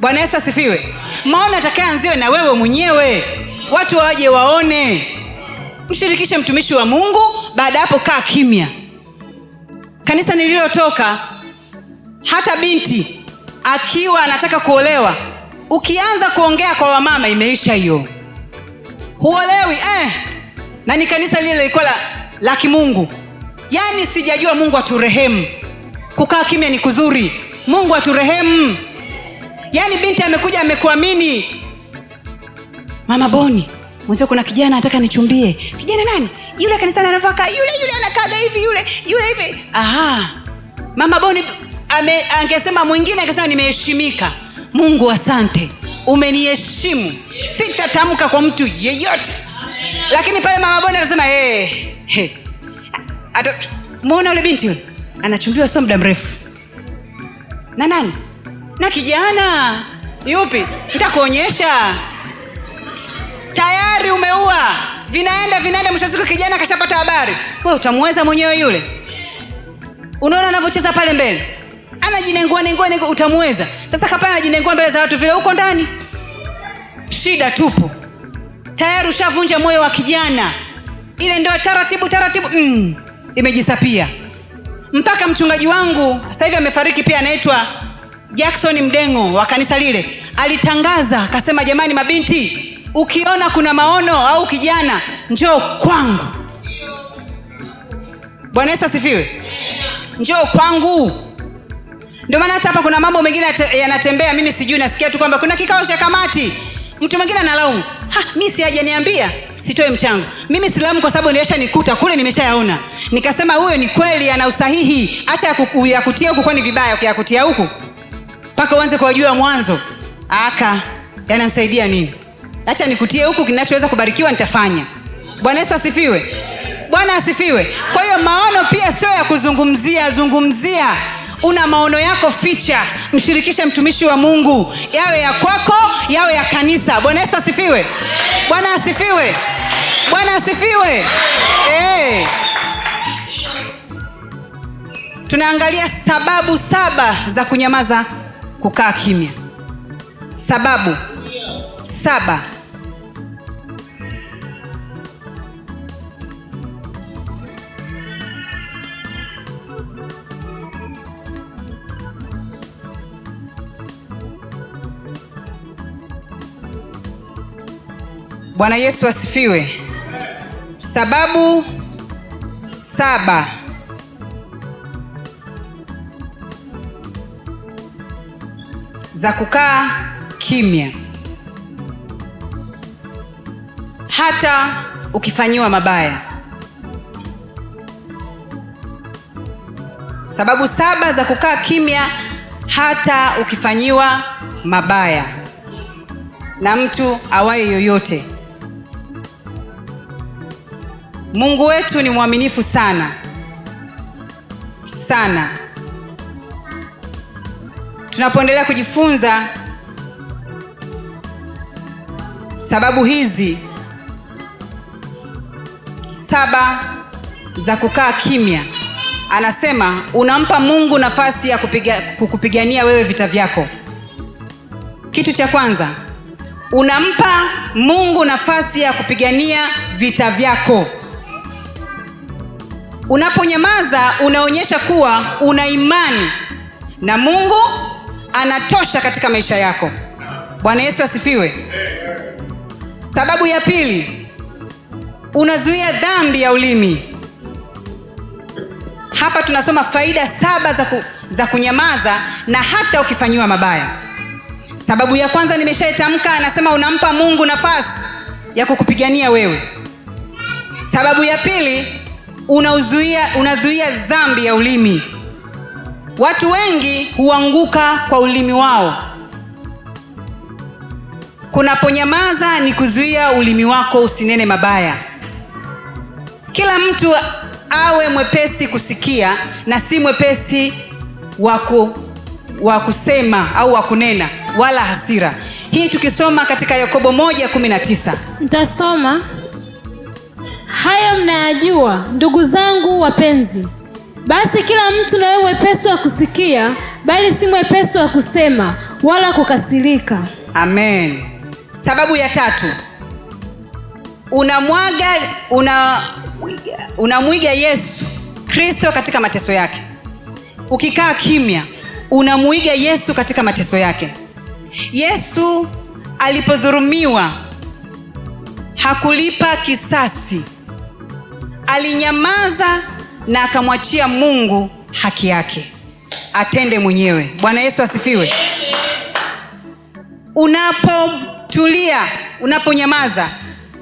Bwana Yesu asifiwe. Maono atakayeanziwe na wewe mwenyewe, watu waje waone. Mshirikishe mtumishi wa Mungu, baada hapo kaa kimya. Kanisa nililotoka, hata binti akiwa anataka kuolewa, ukianza kuongea kwa wamama imeisha hiyo, huolewi. Na ni kanisa lile lilikuwa la kimungu. Yaani sijajua, Mungu aturehemu. Kukaa kimya ni kuzuri, Mungu aturehemu. Yaani binti amekuja amekuamini, Mama Boni, mwanzo kuna kijana anataka nichumbie. Kijana nani? Yule kanisani anavaa yule anakaga hivi yule hivi. Mama Boni angesema mwingine, angesema nimeheshimika. Mungu asante, umeniheshimu, sitatamka kwa mtu yeyote. Lakini pale Mama Boni anasema muona yule binti yule anachumbiwa sio muda mrefu. Na nani? Na kijana. Yupi? Nitakuonyesha. Tayari umeua. Vinaenda mwisho siku kijana kashapata habari. Wewe utamweza mwenyewe yule? Unaona anavyocheza pale mbele? Anajinengua, utamweza? Sasa kapana anajinengua mbele za watu vile, uko ndani. Shida tupo. Tayari ushavunja moyo wa kijana. Ile ndio taratibu imejisapia. Mpaka mchungaji wangu sasa hivi amefariki pia, anaitwa Jackson Mdengo wa kanisa lile, alitangaza akasema, jamani mabinti, ukiona kuna maono au kijana, njoo kwangu. Bwana Yesu asifiwe. Njoo kwangu. Ndio maana hata hapa kuna mambo mengine yanatembea, mimi sijui, nasikia tu kwamba kuna kikao cha kamati. Mtu mwingine analaumu, mimi si hajaniambia sitoe mchango. Mimi silaumu kwa sababu nilisha nikuta kule, nimeshayaona. Nikasema huyo ni kweli ana usahihi, acha ya kutia huku, kwa ni vibaya kuyakutia huku. Paka uanze kujua mwanzo. Yanasaidia nini? Acha nikutie huku, kinachoweza kubarikiwa nitafanya. Bwana Yesu asifiwe. Bwana asifiwe. Kwa hiyo maono pia sio ya zungumzia. Una maono yako, ficha. Mshirikishe mtumishi wa Mungu, yawe ya kwako, yawe ya kanisa. Bwana Yesu asifiwe. Bwana asifiwe. Bwana asifiwe. Tunaangalia sababu 7 za kunyamaza, kukaa kimya. Sababu 7. Bwana Yesu asifiwe. Sababu 7 za kukaa kimya hata ukifanyiwa mabaya. Sababu 7 za kukaa kimya hata ukifanyiwa mabaya na mtu awaye yoyote. Mungu wetu ni mwaminifu sana. Tunapoendelea kujifunza sababu hizi 7 za kukaa kimya, anasema unampa Mungu nafasi ya kukupigania wewe vita vyako. Kitu cha kwanza, unampa Mungu nafasi ya kupigania vita vyako. Unaponyamaza unaonyesha kuwa una imani na Mungu anatosha katika maisha yako. Bwana Yesu asifiwe. Sababu ya pili, unazuia dhambi ya ulimi. Hapa tunasoma faida 7 za kunyamaza na hata ukifanyiwa mabaya. Sababu ya kwanza nimeshaitamka, anasema unampa Mungu nafasi ya kukupigania wewe. Sababu ya pili, unazuia dhambi ya ulimi. Watu wengi huanguka kwa ulimi wao. Kunaponyamaza ni kuzuia ulimi wako usinene mabaya. Kila mtu awe mwepesi kusikia na si mwepesi wa kusema au wa kunena wala hasira. Hii tukisoma katika Yakobo 1:19. Nitasoma. Hayo mnayajua, ndugu zangu wapenzi. Basi kila mtu na wewe mwepesi wa kusikia, bali si mwepesi wa kusema wala kukasirika. Amen. Sababu ya 3. Unamwiga Yesu Kristo katika mateso yake. Ukikaa kimya, unamuiga Yesu katika mateso yake. Yesu alipodhulumiwa hakulipa kisasi. Alinyamaza na akamwachia Mungu haki yake atende mwenyewe. Bwana Yesu asifiwe. Unapotulia, unaponyamaza,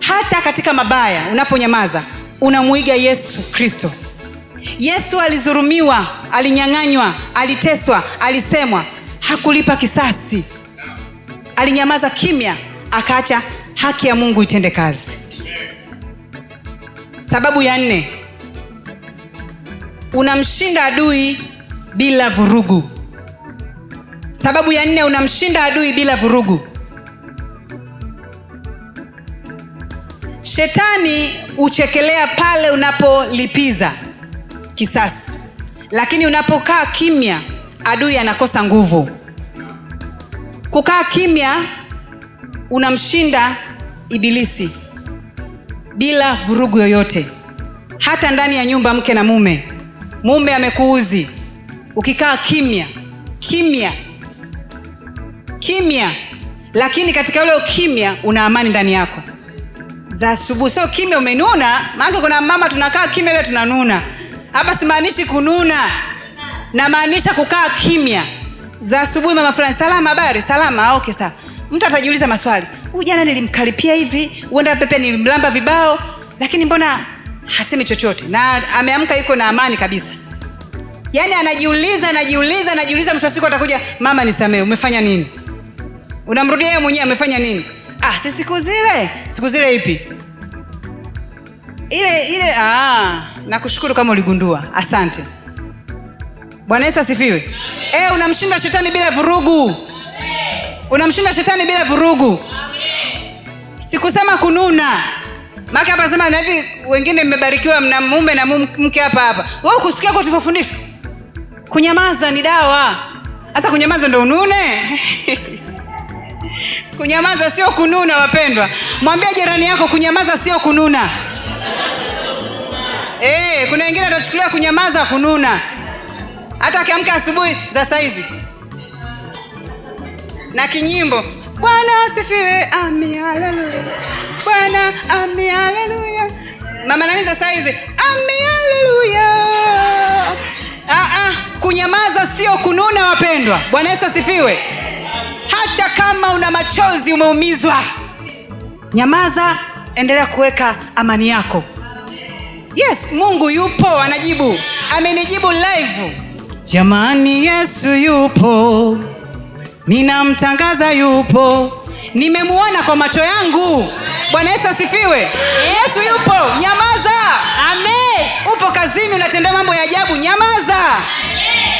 hata katika mabaya, unaponyamaza, unamuiga Yesu Kristo. Yesu alidhulumiwa, alinyang'anywa, aliteswa, alisemwa, hakulipa kisasi. Alinyamaza kimya, akaacha haki ya Mungu itende kazi. Sababu ya 4. Unamshinda adui bila vurugu. Sababu ya 4, unamshinda adui bila vurugu. Shetani uchekelea pale unapolipiza kisasi, lakini unapokaa kimya, adui anakosa nguvu. Kukaa kimya, unamshinda ibilisi bila vurugu yoyote. Hata ndani ya nyumba, mke na mume amekuuzi, ukikaa kimya, lakini katika ule ukimya una amani ndani yako. Za asubuhi sio kimya umenuna, maana kuna mama tunakaa kimya ile tunanuna. Hapa simaanishi kununa, na maanisha kukaa kimya. Za asubuhi, mama fulani, salama, habari? Salama. Okay, sawa. Mtu atajiuliza maswali. Huyu jana nilimkaripia hivi, uenda pepe nilimlamba vibao, lakini mbona hasemi chochote? Na ameamka yuko na amani kabisa. Yaani anajiuliza, mwisho wa siku atakuja, mama nisamee, umefanya nini? Unamrudia yeye mwenyewe, amefanya nini? Si siku zile ipi? Ile nakushukuru kama uligundua. Asante. Bwana Yesu asifiwe. Unamshinda shetani bila vurugu. Unamshinda shetani bila vurugu. Sikusema kununa. Maka hapa sema na hivi, wengine mmebarikiwa mna mume na mke hapa. Wewe ukusikia kwa tulivyofundishwa? Kunyamaza ni dawa. Sasa kunyamaza ndio unune? Kunyamaza sio kununa, wapendwa. Mwambie jirani yako, kunyamaza sio kununa. Kuna wengine atachukulia kunyamaza kununa. Hata akiamka asubuhi za saizi na kinyimbo, Bwana asifiwe, amen, haleluya. Bwana, amen, haleluya. Mama nani za saizi, amen, haleluya. Kunyamaza sio kununa, wapendwa. Bwana Yesu asifiwe. Hata kama una machozi, umeumizwa, nyamaza, endelea kuweka amani yako. Yes, Mungu yupo, anajibu. Amenijibu live. Jamani, Yesu yupo, ninamtangaza yupo, nimemuona kwa macho yangu. Bwana Yesu asifiwe. Yesu yupo, nyamaza. Amen. Upo kazini unatenda mambo ya ajabu, nyamaza.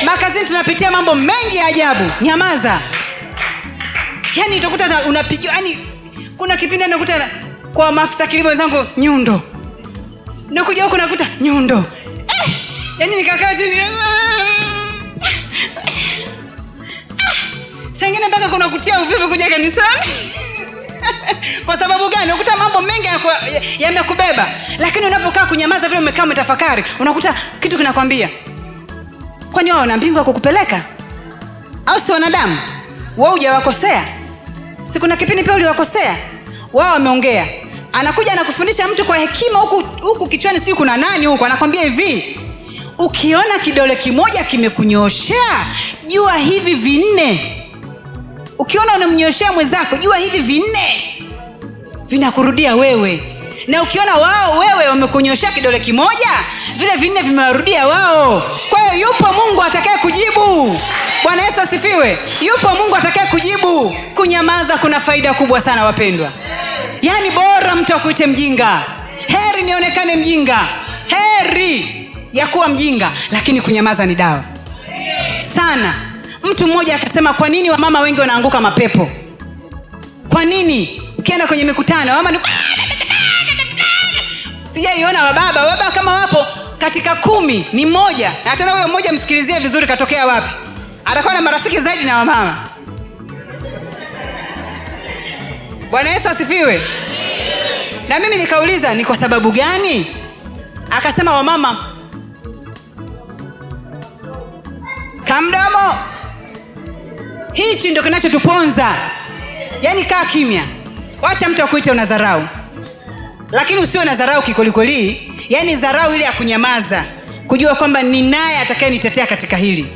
Makazini tunapitia mambo mengi ya ajabu, nyamaza. Yaani utakuta unapigiwa, yaani kuna kipindi nakuta kwa maafisa kilimo wenzangu nyundo. Nakuja huko nakuta nyundo. Yaani nikakaa chini. Sengine mpaka kuna kutia uvivu kuja kanisani. Kwa sababu gani? Unakuta mambo mengi yamekubeba, lakini unapokaa kunyamaza vile umekaa umetafakari, unakuta kitu kinakwambia, kwani wao wana mbingu kukupeleka? Au si wanadamu? Wao hujawakosea. Si kuna kipindi pia uliwakosea? Wao wameongea. Anakuja anakufundisha mtu kwa hekima huku kichwani, si kuna nani huko, anakwambia hivi, ukiona kidole kimoja kimekunyoshea, jua hivi 4. Ukiona unamnyoshea mwenzako, jua hivi 4 vinakurudia wewe. Na ukiona wewe wamekunyoshea kidole kimoja, vile 4 vimewarudia wao. Kwa hiyo yupo Mungu atakaye kujibu. Bwana Yesu asifiwe. Yupo Mungu atakaye kujibu. Kunyamaza kuna faida kubwa sana, wapendwa. Yaani bora mtu akuite mjinga. Heri nionekane mjinga, heri ya kuwa mjinga, lakini kunyamaza ni dawa sana. Mtu mmoja akasema, kwa nini wamama wengi wanaanguka mapepo? Kwa nini ukienda kwenye mikutano mama ni Sijaiona wababa kama wapo katika 10 ni mmoja, na tena huyo mmoja msikilizie vizuri katokea wapi. Atakuwa na marafiki zaidi na wamama. Bwana Yesu asifiwe. Na mimi nikauliza ni kwa sababu gani? Akasema wamama kamdomo, hichi ndio kinachotuponza. Yaani kaa kimya, wacha mtu akuite unadharau, lakini usio na dharau kikolikweli. Yaani dharau ile ya kunyamaza, kujua kwamba ni naye atakayenitetea katika hili,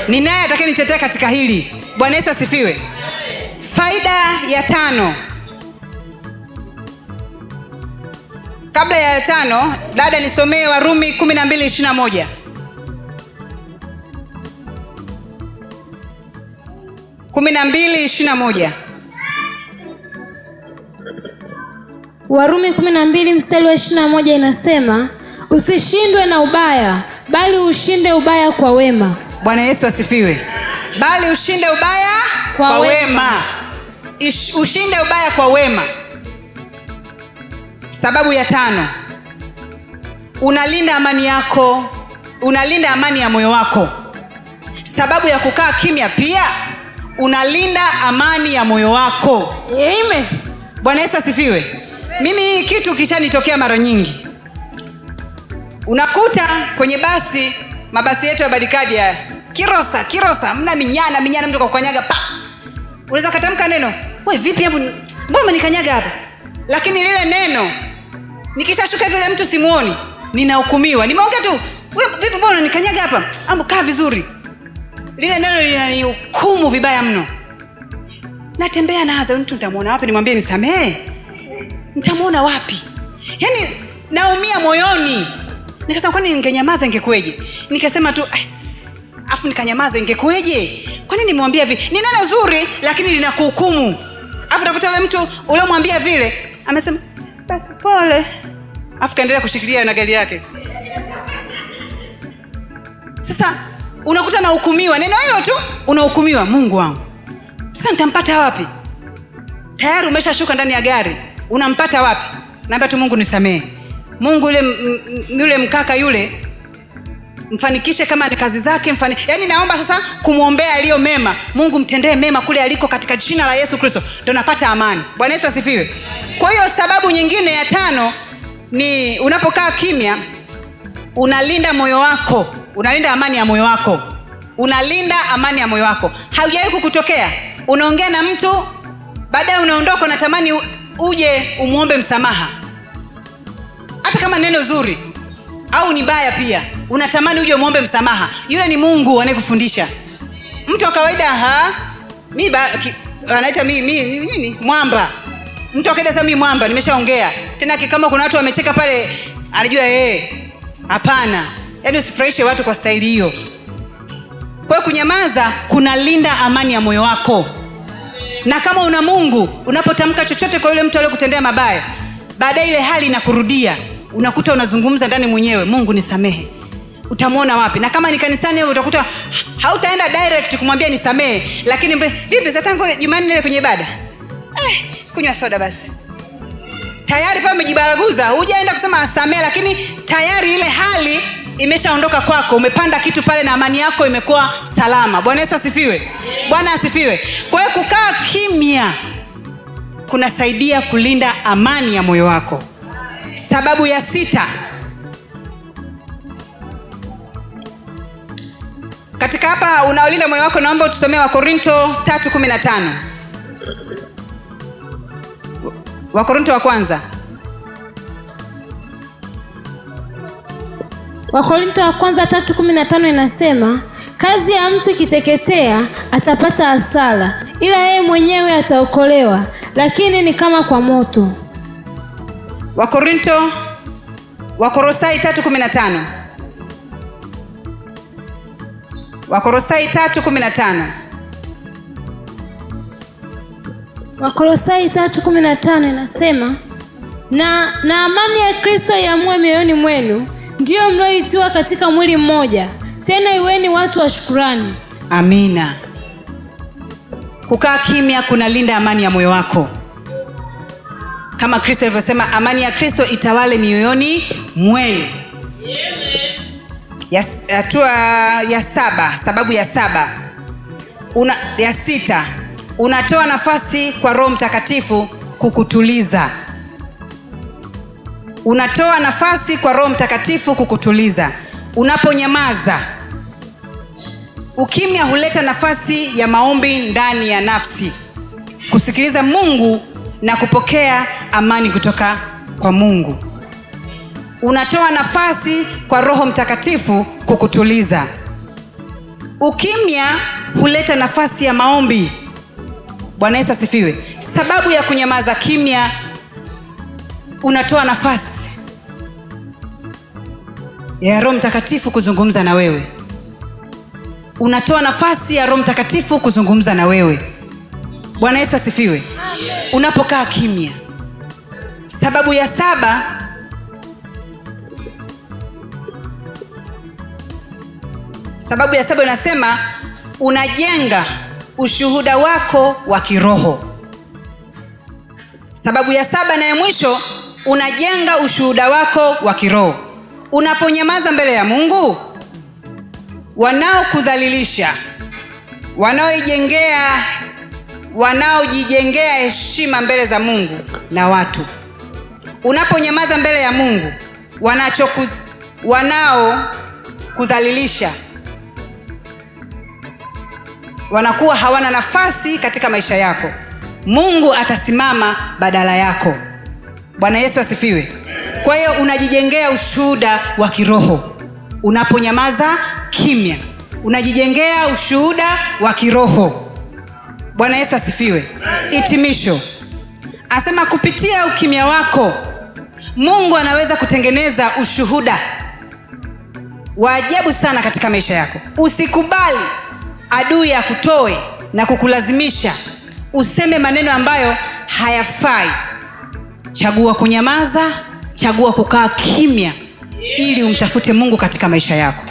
ni naye atakayenitetea katika hili. Bwana Yesu asifiwe. Faida ya 5. Kabla ya 5, dada nisomee Warumi 12:21. Warumi 12 mstari wa 21 inasema, usishindwe na ubaya, bali ushinde ubaya kwa wema. Bwana Yesu asifiwe. Bali ushinde ubaya kwa wema. Ushinde ubaya kwa wema. Sababu ya 5, unalinda amani yako, unalinda amani ya moyo wako. Sababu ya kukaa kimya pia, unalinda amani ya moyo wako. Amen. Bwana Yesu asifiwe. Mimi hii kitu kishanitokea mara nyingi. Unakuta kwenye basi, mabasi yetu ya Badikadi ya Kirosa, mna minyana mtu kukanyaga pa. Unaweza katamka neno, "Wewe vipi hapo? Mbona nikanyaga hapa?" Lakini lile neno nikishashuka vile mtu simuoni, ninahukumiwa. Nimeongea tu, "Wewe vipi mbona nikanyaga hapa? Ambo kaa vizuri." Lile neno linanihukumu vibaya mno. Natembea naanza, mtu nitamuona wapi nimwambie nisamee? Nitamuona wapi? Yaani naumia moyoni. Nikasema kwani ningenyamaza ingekueje? Nikasema tu afu nikanyamaza ingekueje? Kwa nini nimwambia vile? Ni neno zuri lakini linakuhukumu. Afu nakuta yule mtu uliomwambia vile amesema basi pole. Afu kaendelea kushikilia na gari yake. Sasa unakuta na hukumiwa. Neno hilo tu unahukumiwa. Mungu wangu, sasa nitampata wapi? Tayari umeshashuka ndani ya gari. Unampata wapi? Naomba tu Mungu nisamee. Mungu yule mkaka yule mfanikishe, kama ni kazi zake yaani naomba sasa kumuombea aliyo mema. Mungu mtendee mema kule aliko katika jina la Yesu Kristo. Ndio napata amani. Bwana Yesu asifiwe. Kwa hiyo sababu nyingine ya 5 ni unapokaa kimya, unalinda moyo wako, unalinda amani ya moyo wako. Unalinda amani ya moyo wako. Haujawahi kukutokea unaongea na mtu, baadaye unaondoka, unatamani uje umuombe msamaha, hata kama neno zuri au ni baya pia, unatamani uje umuombe msamaha. Yule ni Mungu anayekufundisha. Mtu wa kawaida anaita nini mwamba. Mtu akaenda sasa, mimi mwamba nimeshaongea tena, kama kuna watu wamecheka pale anajua hapana. Yaani usifurahishe watu kwa staili hiyo. Kwa hiyo kunyamaza kunalinda amani ya moyo wako. Na kama una Mungu, unapotamka chochote kwa yule mtu aliyekutendea mabaya, baadaye ile hali inakurudia, unakuta unazungumza ndani mwenyewe, Mungu nisamehe. Utamuona wapi? Na kama ni kanisani wewe utakuta hautaenda direct kumwambia nisamehe, lakini vipi za tangu Jumanne ile kwenye ibada? Kunywa soda basi. Tayari pale umejibaraguza, hujaenda kusema asamehe, lakini tayari ile hali imeshaondoka kwako, umepanda kitu pale na amani yako imekuwa salama. Bwana Yesu asifiwe. Bwana asifiwe. Kwa hiyo kukaa kimya kunasaidia kulinda amani ya moyo wako. Sababu ya 6. Katika hapa unaolinda moyo wako, naomba utusomee Wakorinto 3:15. Wakorinto wa kwanza. Wakorinto wa kwanza 3:15 inasema, kazi ya mtu ikiteketea atapata hasara, ila yeye mwenyewe ataokolewa, lakini ni kama kwa moto. Wakolosai 3:15. Wakolosai 3:15. Wakolosai 3:15 inasema, na amani ya Kristo iamue mioyoni mwenu, ndio mlioitiwa katika mwili mmoja, tena iweni watu wa shukrani. Amina. Kukaa kimya kunalinda amani ya moyo wako. kama Kristo alivyosema, amani ya Kristo itawale mioyoni mwenu. Hatua ya 7, sababu ya 7. Ya 6, unatoa nafasi kwa Roho Mtakatifu kukutuliza. Unatoa nafasi kwa Roho Mtakatifu kukutuliza. Unaponyamaza, ukimya huleta nafasi ya maombi ndani ya nafsi, kusikiliza Mungu na kupokea amani kutoka kwa Mungu. Unatoa nafasi kwa Roho Mtakatifu kukutuliza. Ukimya huleta nafasi ya maombi. Bwana Yesu asifiwe. Sababu ya kunyamaza kimya, unatoa nafasi ya Roho Mtakatifu kuzungumza na wewe. Unatoa nafasi ya Roho Mtakatifu kuzungumza na wewe. Bwana Yesu asifiwe. Unapokaa kimya. Sababu ya 7, sababu ya 7 inasema unajenga ushuhuda wako wa kiroho. Sababu ya 7 na ya mwisho, unajenga ushuhuda wako wa kiroho. Unaponyamaza mbele ya Mungu, wanaokudhalilisha, wanaojijengea heshima mbele za Mungu na watu. Unaponyamaza mbele ya Mungu, wanaokudhalilisha wanakuwa hawana nafasi katika maisha yako. Mungu atasimama badala yako. Bwana Yesu asifiwe. Kwa hiyo unajijengea ushuhuda wa kiroho. Unaponyamaza kimya, unajijengea ushuhuda wa kiroho. Bwana Yesu asifiwe. Hitimisho. Asema kupitia ukimya wako, Mungu anaweza kutengeneza ushuhuda wa ajabu sana katika maisha yako. Usikubali adui akutoe na kukulazimisha useme maneno ambayo hayafai. Chagua kunyamaza, chagua kukaa kimya ili umtafute Mungu katika maisha yako.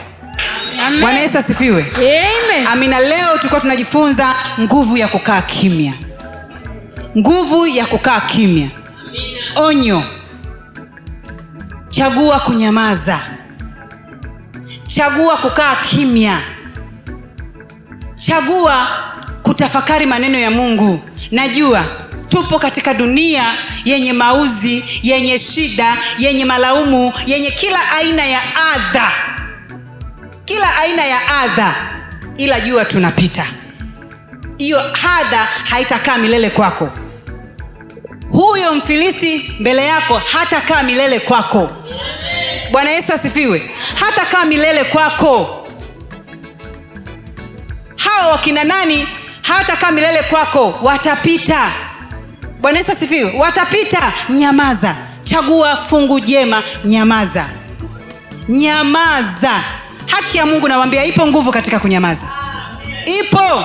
Amen. Bwana Yesu asifiwe. Amen. Amina. Leo tulikuwa tunajifunza nguvu ya kukaa kimya. Nguvu ya kukaa kimya. Onyo. Chagua kunyamaza. Chagua kukaa kimya. Chagua kutafakari maneno ya Mungu. Najua tupo katika dunia yenye mauzi, yenye shida, yenye malaumu, yenye kila aina ya adha. Kila aina ya adha. Ila jua tunapita. Hiyo adha haitakaa milele kwako. Huyo Mfilisti mbele yako hatakaa milele kwako. Bwana Yesu asifiwe. Hatakaa milele kwako. Hao wakina nani hatakaa milele kwako, watapita. Bwana Yesu asifiwe. Watapita. Nyamaza. Chagua fungu jema. Nyamaza. Nyamaza. Haki ya Mungu nawaambia, ipo nguvu katika kunyamaza. Ipo.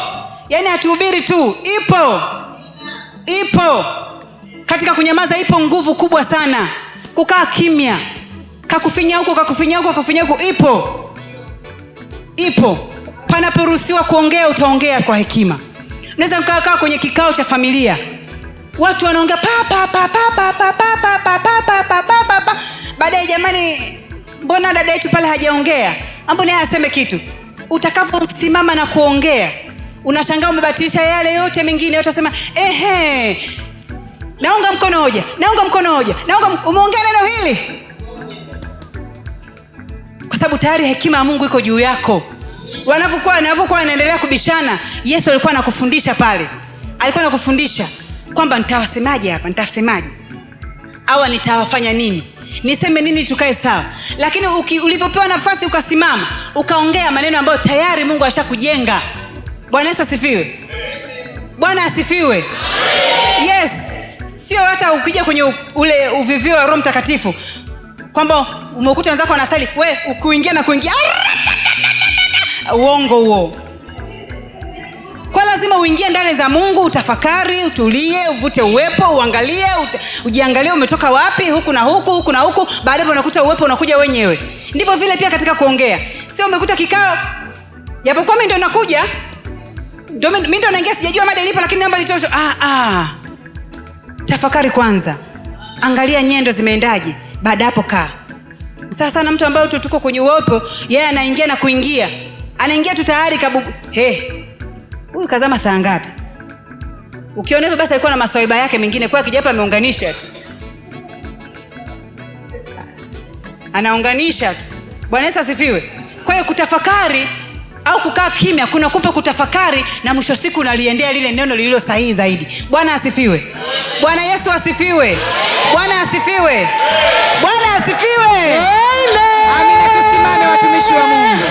Yaani hatuhubiri tu. Ipo. Katika kunyamaza ipo nguvu kubwa sana. Kukaa kimya. Kakufinya huko. Ipo. Panaporuhusiwa kuongea, utaongea kwa hekima. Unaweza mkaa kwenye kikao cha familia, watu wanaongea baadaye, jamani, mbona dada yetu pale hajaongea? Mbona yeye aseme kitu? Utakaposimama na kuongea, unashangaa umebatilisha yale yote mengine. Yote unasema naunga mkono hoja. Umeongea neno hili kwa sababu tayari hekima ya Mungu iko juu yako. Wanavyokuwa wanaendelea kubishana, Yesu alikuwa anakufundisha pale. Alikuwa anakufundisha kwamba nitawasemaje hapa, hawa nitawafanya nini, niseme nini tukae sawa. Lakini ulivyopewa nafasi ukasimama, ukaongea maneno ambayo tayari Mungu ashakujenga. Bwana Yesu asifiwe. Bwana asifiwe. Yes. Sio hata ukija kwenye ule uvivio wa Roho Mtakatifu kwamba umekuta wenzako wanasali, we ukuingia na kuingia. Uongo huo. Kwa lazima uingie ndani za Mungu, utafakari, utulie, uvute uwepo, uangalie, ujiangalie umetoka wapi, huku na huku. Baadaye unakuta uwepo unakuja wenyewe. Ndivyo vile pia katika kuongea. Sio umekuta kikao, japokuwa mimi ndo nakuja, mimi ndo naingia, sijajua mada ilipo, lakini naomba nitosho. Tafakari kwanza. angalia nyendo zimeendaje. Baada hapo kaa. Sasa na mtu ambaye tuko kwenye uopo, yeye anaingia na kuingia, anaingia tu tayari kabubu. Huyu kazama saa ngapi? Ukiona hivyo basi alikuwa na maswaiba yake mengine, kwa kijapa ameunganisha tu, anaunganisha tu. Bwana Yesu asifiwe. Kwa hiyo kutafakari au kukaa kimya kuna kupa kutafakari, na mwisho siku unaliendea lile neno lililo sahihi zaidi. Bwana asifiwe. Bwana Yesu asifiwe. Bwana asifiwe. Bwana asifiwe. Amina. Tusimame watumishi wa Mungu.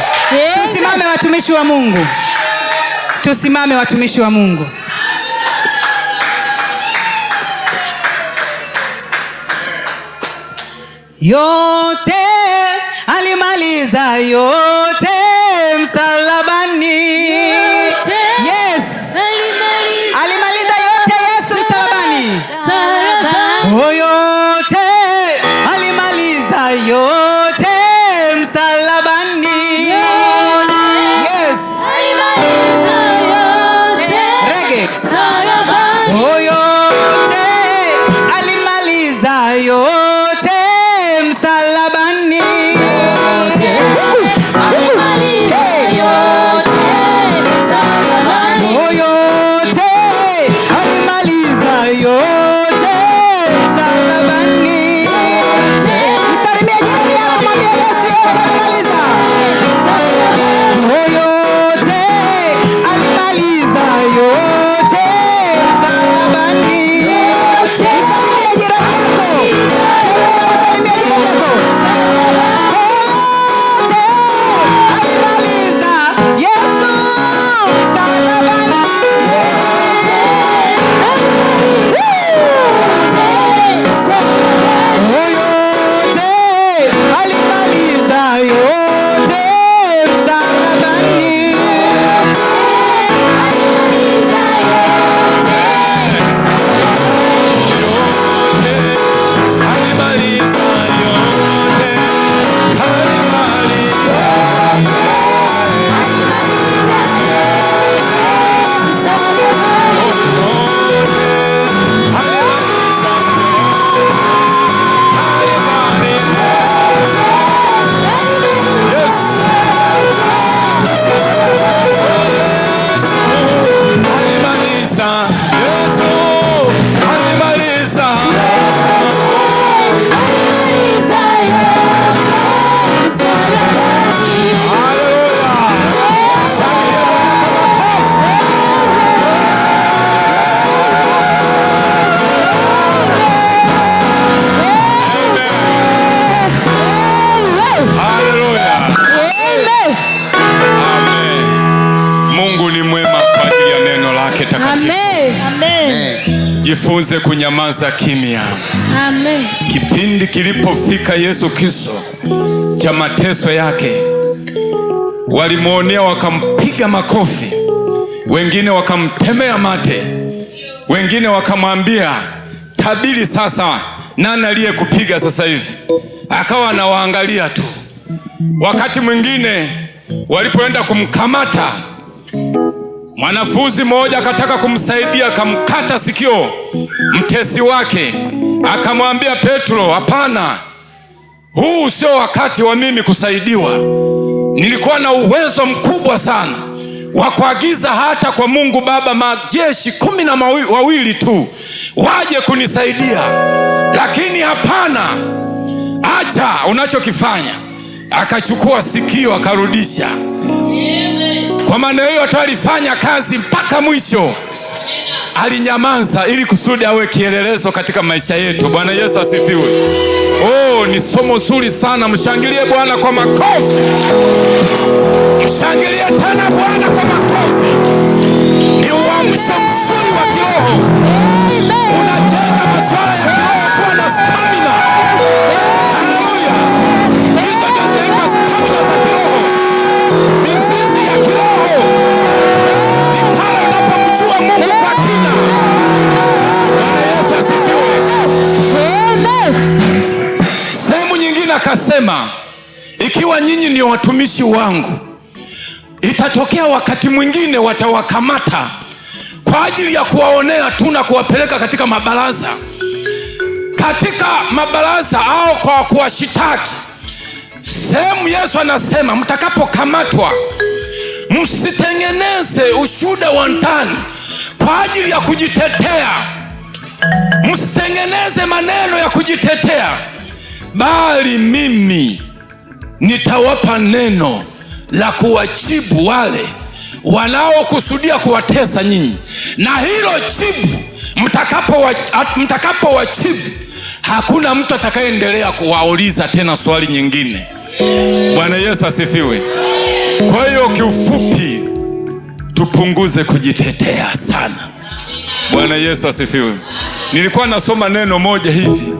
Tusimame watumishi wa Mungu. Tusimame watumishi wa Mungu. Yote alimaliza, yote msalabani. Yes. Alimaliza yote Yesu msalabani. Yote alimaliza, yote msalabani. Yes. Reggae. Yote alimaliza, yote msalabani. Jifunze kunyamaza kimya. Amen. Kipindi kilipofika Yesu Kristo cha mateso yake, walimuonea wakampiga makofi, wengine wakamtemea mate, wengine wakamwambia, tabiri sasa, nani aliyekupiga sasa hivi? Akawa anawaangalia tu. Wakati mwingine walipoenda kumkamata, mwanafunzi mmoja akataka kumsaidia, akamkata sikio mtesi wake, akamwambia Petro, hapana, huu sio wakati wa mimi kusaidiwa. Nilikuwa na uwezo mkubwa sana wa kuagiza hata kwa Mungu Baba majeshi 12 tu waje kunisaidia, lakini hapana, acha unachokifanya. Akachukua sikio akarudisha. Kwa maana hiyo tu alifanya kazi mpaka mwisho. Alinyamaza ili kusudi awe kielelezo katika maisha yetu. Bwana Yesu asifiwe. Ni somo zuri sana. Mshangilie Bwana kwa makofi. Mshangilie tena Bwana kwa makofi. Ni uamsho mzuri wa kiroho. Unajenga masuala ya kiroho kuwa na stamina. Haleluya. Hizo ndio stamina za kiroho. Mizizi ya kiroho. Ni pale unapomjua Mungu kwa kina. Bwana Yesu asifiwe. Sehemu nyingine akasema, ikiwa nyinyi ni watumishi wangu, itatokea wakati mwingine watawakamata kwa ajili ya kuwaonea tu na kuwapeleka katika mabaraza. katika mabaraza au kwa kuwashitaki. Sehemu Yesu anasema mtakapokamatwa, msitengeneze ushuhuda wa ndani kwa ajili ya kujitetea. Msitengeneze maneno ya kujitetea, bali mimi nitawapa neno la kuwajibu wale wanaokusudia kuwatesa nyinyi, na hilo jibu mtakapowajibu, hakuna mtu atakayeendelea kuwauliza tena swali nyingine. Bwana Yesu asifiwe. Kwa hiyo kiufupi, tupunguze kujitetea sana. Bwana Yesu asifiwe. Nilikuwa nasoma neno moja hivi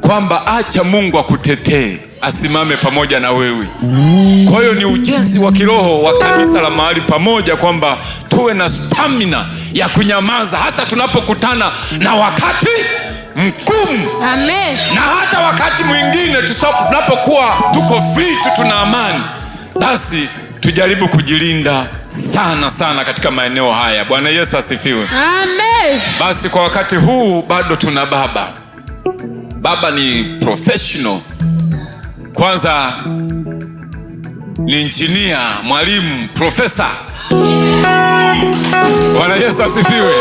kwamba acha Mungu akutetee, asimame pamoja na wewe. Kwa hiyo ni ujenzi wa kiroho wa kanisa la mahali pamoja, kwamba tuwe na stamina ya kunyamaza hasa tunapokutana na wakati mgumu. Amen. Na hata wakati mwingine tunapokuwa tuko free tu, tuna amani, basi tujaribu kujilinda sana sana katika maeneo haya. Bwana Yesu asifiwe. Amen. Basi kwa wakati huu bado tuna baba. Baba ni professional. Kwanza ni engineer, mwalimu, profesa. Bwana Yesu asifiwe.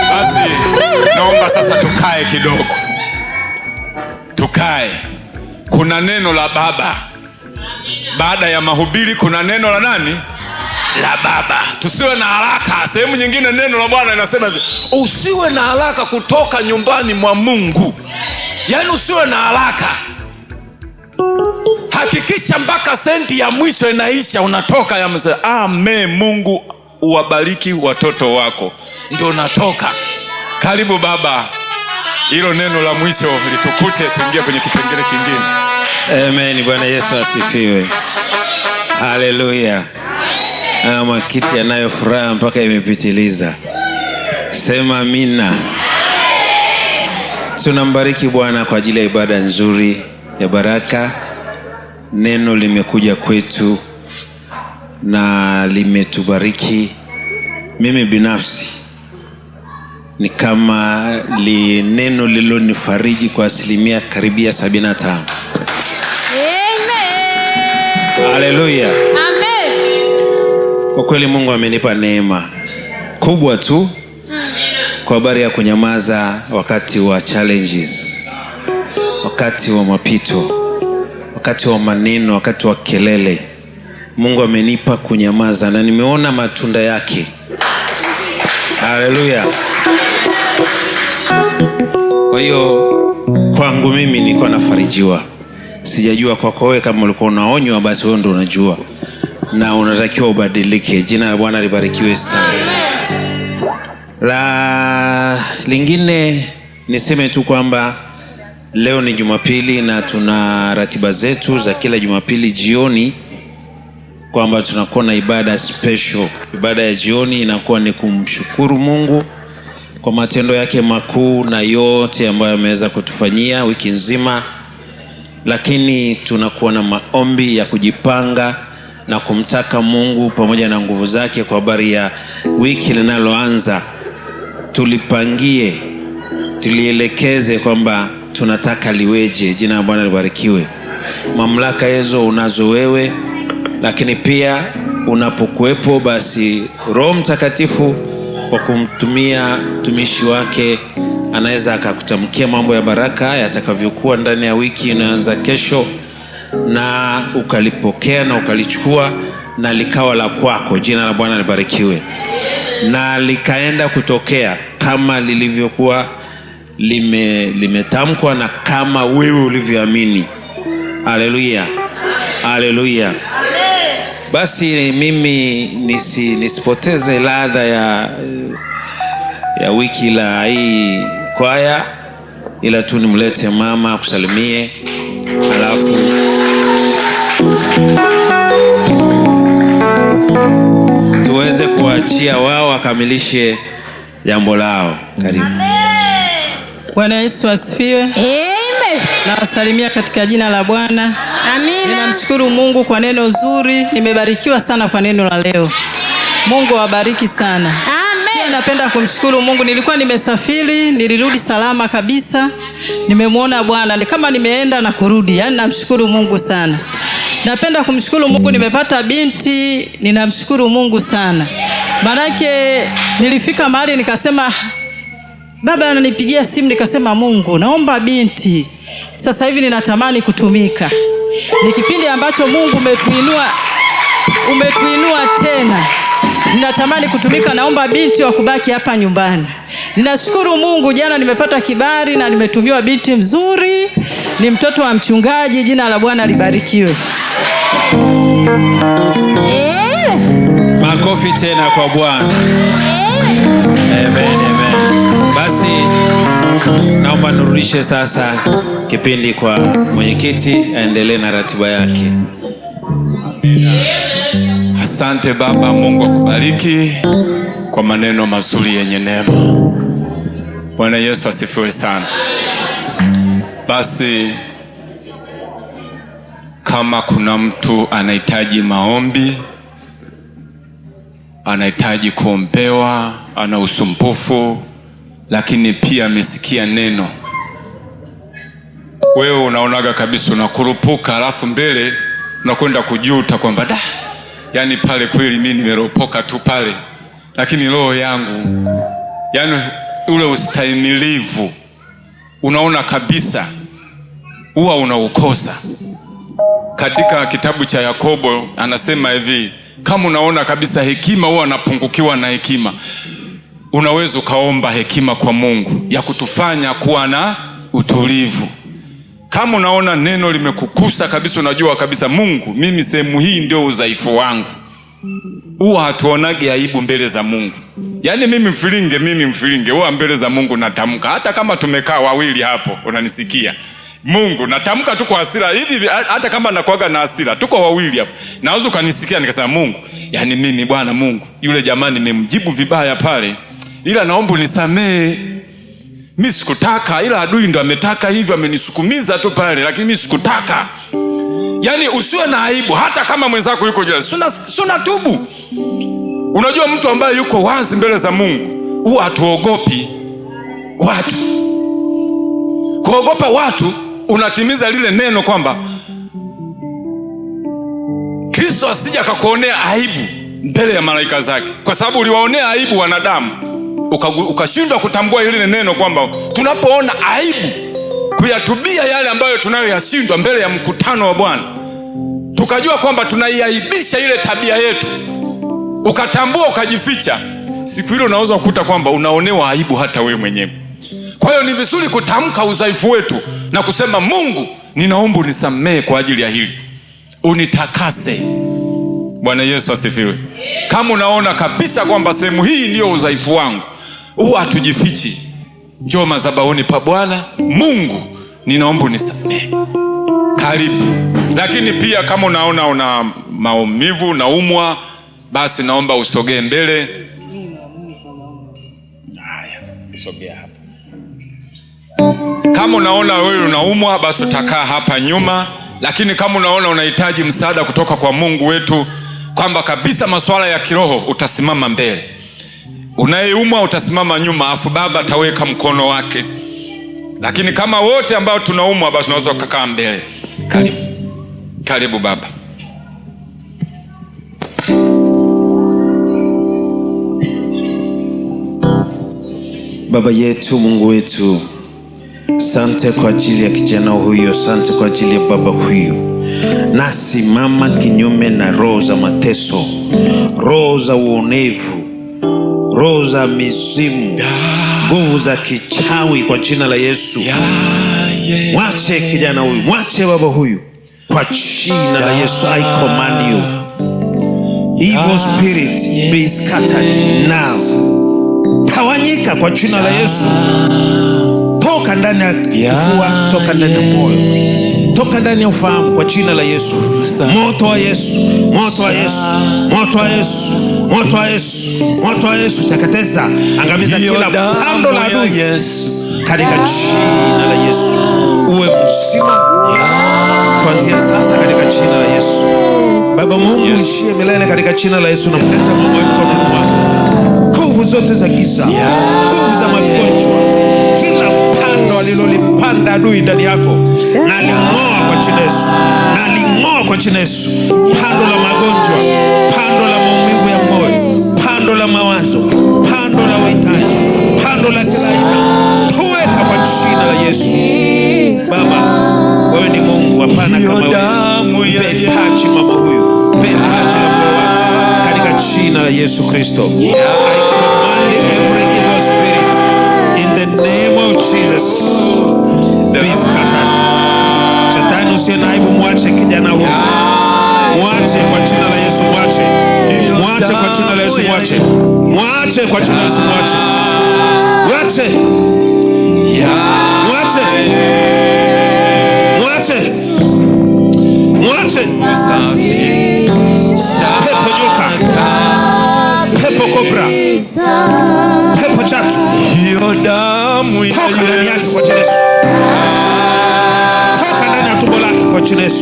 Basi naomba sasa tukae kidogo. Tukae. Kuna neno la baba. Baada ya mahubiri kuna neno la nani? La baba. Tusiwe na haraka. Sehemu nyingine neno la Bwana linasema usiwe na haraka kutoka nyumbani mwa Mungu. Yaani usiwe na haraka. Hakikisha mpaka senti ya mwisho inaisha unatoka ya mzee. Amen. Mungu uwabariki watoto wako. Ndio unatoka. Karibu baba. Hilo neno la mwisho litukute, tuingie kwenye kipengele kingine. Amen. Bwana Yesu asifiwe. Haleluya. Makiti yanayo furaha mpaka imepitiliza. Sema amina. Tunambariki Bwana kwa ajili ya ibada nzuri ya baraka. Neno limekuja kwetu na limetubariki. Mimi binafsi ni kama neno lililonifariji kwa asilimia karibia 75. Amen. Haleluya. Amen. Kwa kweli Mungu amenipa neema kubwa tu kwa habari ya kunyamaza wakati wa challenges, wakati wa mapito, wakati wa maneno, wakati wa kelele. Mungu amenipa kunyamaza na nimeona matunda yake. Haleluya. Kwa hiyo kwangu mimi nilikuwa nafarijiwa. Sijajua kwako wewe, kama ulikuwa unaonywa basi wewe ndio unajua. Na unatakiwa ubadilike. Jina la Bwana libarikiwe sana. La lingine niseme tu kwamba leo ni Jumapili na tuna ratiba zetu za kila Jumapili jioni, kwamba tunakuwa na ibada special. Ibada ya jioni inakuwa ni kumshukuru Mungu kwa matendo yake makuu na yote ambayo ameweza kutufanyia wiki nzima. Lakini tunakuwa na maombi ya kujipanga na kumtaka Mungu pamoja na nguvu zake kwa habari ya wiki linaloanza. Tulipangie, tulielekeze kwamba tunataka liweje. Jina la Bwana libarikiwe. Mamlaka hizo unazo wewe, lakini pia unapokuwepo basi Roho Mtakatifu kwa kumtumia mtumishi wake anaweza akakutamkia mambo ya baraka yatakavyokuwa ndani ya wiki inaanza kesho, na ukalipokea na ukalichukua na likawa la kwako. Jina la Bwana libarikiwe. Na likaenda kutokea kama lilivyokuwa limetamkwa na kama wewe ulivyoamini. Haleluya. Haleluya. Basi mimi nisipoteze ladha ya wiki la hii kwaya, ila tu nimlete mama akusalimie, alafu tuweze kuachia wao wakamilishe jambo lao. Karibu. Bwana Yesu asifiwe. Amen. Nawasalimia katika jina la Bwana. Amina. Ninamshukuru Mungu kwa neno zuri. Nimebarikiwa sana kwa neno la leo. Mungu awabariki sana. Amen. Pia napenda kumshukuru Mungu. Nilikuwa nimesafiri, nilirudi salama kabisa. nimemwona Bwana ni kama nimeenda na kurudi. Yaani namshukuru Mungu sana. Napenda kumshukuru Mungu, nimepata binti, ninamshukuru Mungu sana. Maanake nilifika mahali nikasema, baba ananipigia simu, nikasema Mungu, naomba binti. Sasa hivi ninatamani kutumika. Ni kipindi ambacho Mungu umetuinua tena. Ninatamani kutumika, naomba binti wa kubaki hapa nyumbani. Ninashukuru Mungu, jana nimepata kibali na nimetumiwa binti mzuri, ni mtoto wa mchungaji. Jina la Bwana libarikiwe. Makofi tena kwa Bwana. Amen, amen. Basi naomba nirudishe sasa kipindi kwa mwenyekiti aendelee na ratiba yake. Asante Baba, Mungu akubariki kwa maneno mazuri yenye neema. Bwana Yesu asifiwe sana. Basi kama kuna mtu anahitaji maombi, anahitaji kuombewa, ana usumbufu, lakini pia amesikia neno, wewe unaonaga kabisa unakurupuka, alafu mbele unakwenda kujuta kwamba yani pale kweli mimi nimeropoka tu pale, lakini roho yangu, yani ule ustahimilivu unaona kabisa huwa unaukosa. Katika kitabu cha Yakobo anasema hivi, kama unaona kabisa hekima huwa anapungukiwa na hekima, unaweza ukaomba hekima kwa Mungu ya kutufanya kuwa na utulivu. Kama unaona neno limekukusa kabisa, unajua kabisa Mungu, mimi sehemu hii ndio udhaifu wangu, huwa hatuonage aibu mbele za Mungu. Yaani mimi mfilinge huwa mbele za Mungu natamka, hata kama tumekaa wawili hapo unanisikia, Mungu natamka tu kwa hasira hivi, hata kama nakuaga na hasira tuko wawili hapo, naweza kanisikia nikasema, Mungu, yani mimi Bwana Mungu, yule jamani nimemjibu vibaya pale, ila naomba unisamee. Mimi sikutaka, ila adui ndo ametaka hivyo, amenisukumiza tu pale, lakini mimi sikutaka. Yani usiwe na aibu hata kama mwenzako yuko jirani. Suna tubu. Unajua mtu ambaye yuko wazi mbele za Mungu, huwa hatuogopi watu. Kuogopa watu unatimiza lile neno kwamba Kristo asije akakuonea aibu mbele ya malaika zake, kwa sababu uliwaonea aibu wanadamu, ukashindwa kutambua ile neno kwamba tunapoona aibu kuyatubia yale ambayo tunayoyashindwa mbele ya mkutano wa Bwana, tukajua kwamba tunaiaibisha ile tabia yetu, ukatambua ukajificha, siku hilo unaweza kukuta kwamba unaonewa aibu hata wewe mwenyewe. Kwa hiyo ni vizuri kutamka udhaifu wetu na kusema, Mungu, ninaomba unisamehe kwa ajili ya hili, unitakase. Bwana Yesu asifiwe. Kama unaona kabisa kwamba sehemu hii ndiyo udhaifu wangu, huwa hatujifichi, njoo madhabahuni pa Bwana, Mungu, ninaomba unisamehe. Karibu. Lakini pia kama unaona una maumivu, naumwa, basi naomba usogee mbele. Haya, usogea hapa. Kama unaona wewe unaumwa, basi utakaa hapa nyuma. Lakini kama unaona unahitaji msaada kutoka kwa Mungu wetu, kwamba kabisa masuala ya kiroho, utasimama mbele. Unayeumwa utasimama nyuma, afu baba ataweka mkono wake. Lakini kama wote ambao tunaumwa, basi unaweza kukaa mbele. Karibu. Karibu baba. Baba yetu, Mungu wetu, asante kwa ajili ya kijana huyo, asante kwa ajili ya baba huyo. Nasimama kinyume na roho za mateso, roho za uonevu, roho za mizimu, nguvu za kichawi kwa jina la Yesu. Mwache kijana huyu, mwache baba huyu kwa jina la Yesu. I command you, evil spirit, be scattered now. Tawanyika kwa jina la Yesu. Toka ndani ya kifua, toka ndani ya moyo, toka ndani ya ufahamu kwa jina la Yesu. Moto wa Yesu, moto wa Yesu, moto wa Yesu, moto wa Yesu, moto wa Yesu, teketeza, angamiza kila pando la adui katika jina la Yesu. Uwe mzima kuanzia sasa katika jina la Yesu. Baba Mungu, ishie milele katika jina la Yesu. Namleta mama mkononi mwako. Nguvu zote za giza, nguvu za magonjwa, kila pando alilolipanda adui ndani yako, na ling'oa kwa jina Yesu, na ling'oa kwa jina Yesu. Pando la magonjwa, pando la maumivu ya moyo, pando la mawazo, pando la uhitaji, pando la kila aina, toweka kwa jina la Yesu. Baba, wewe ni Mungu, hapana kama wewe. Mpe taji mama huyu, mpe taji la moyo wako katika jina la Yesu Kristo. I command every evil spirit in the name of Jesus be scattered. Shetani usiye na aibu, mwache kijana huyu, mwache kwa jina la Yesu, mwache, mwache kwa jina la Yesu, mwache, mwache kwa jina la Yesu, mwache, mwache, mwache, mwache, mwache. Pepo nyoka, pepo kobra, pepo chatu, toka ndani yake kwa jina Yesu, toka ndani ya tumbo lake kwa jina Yesu.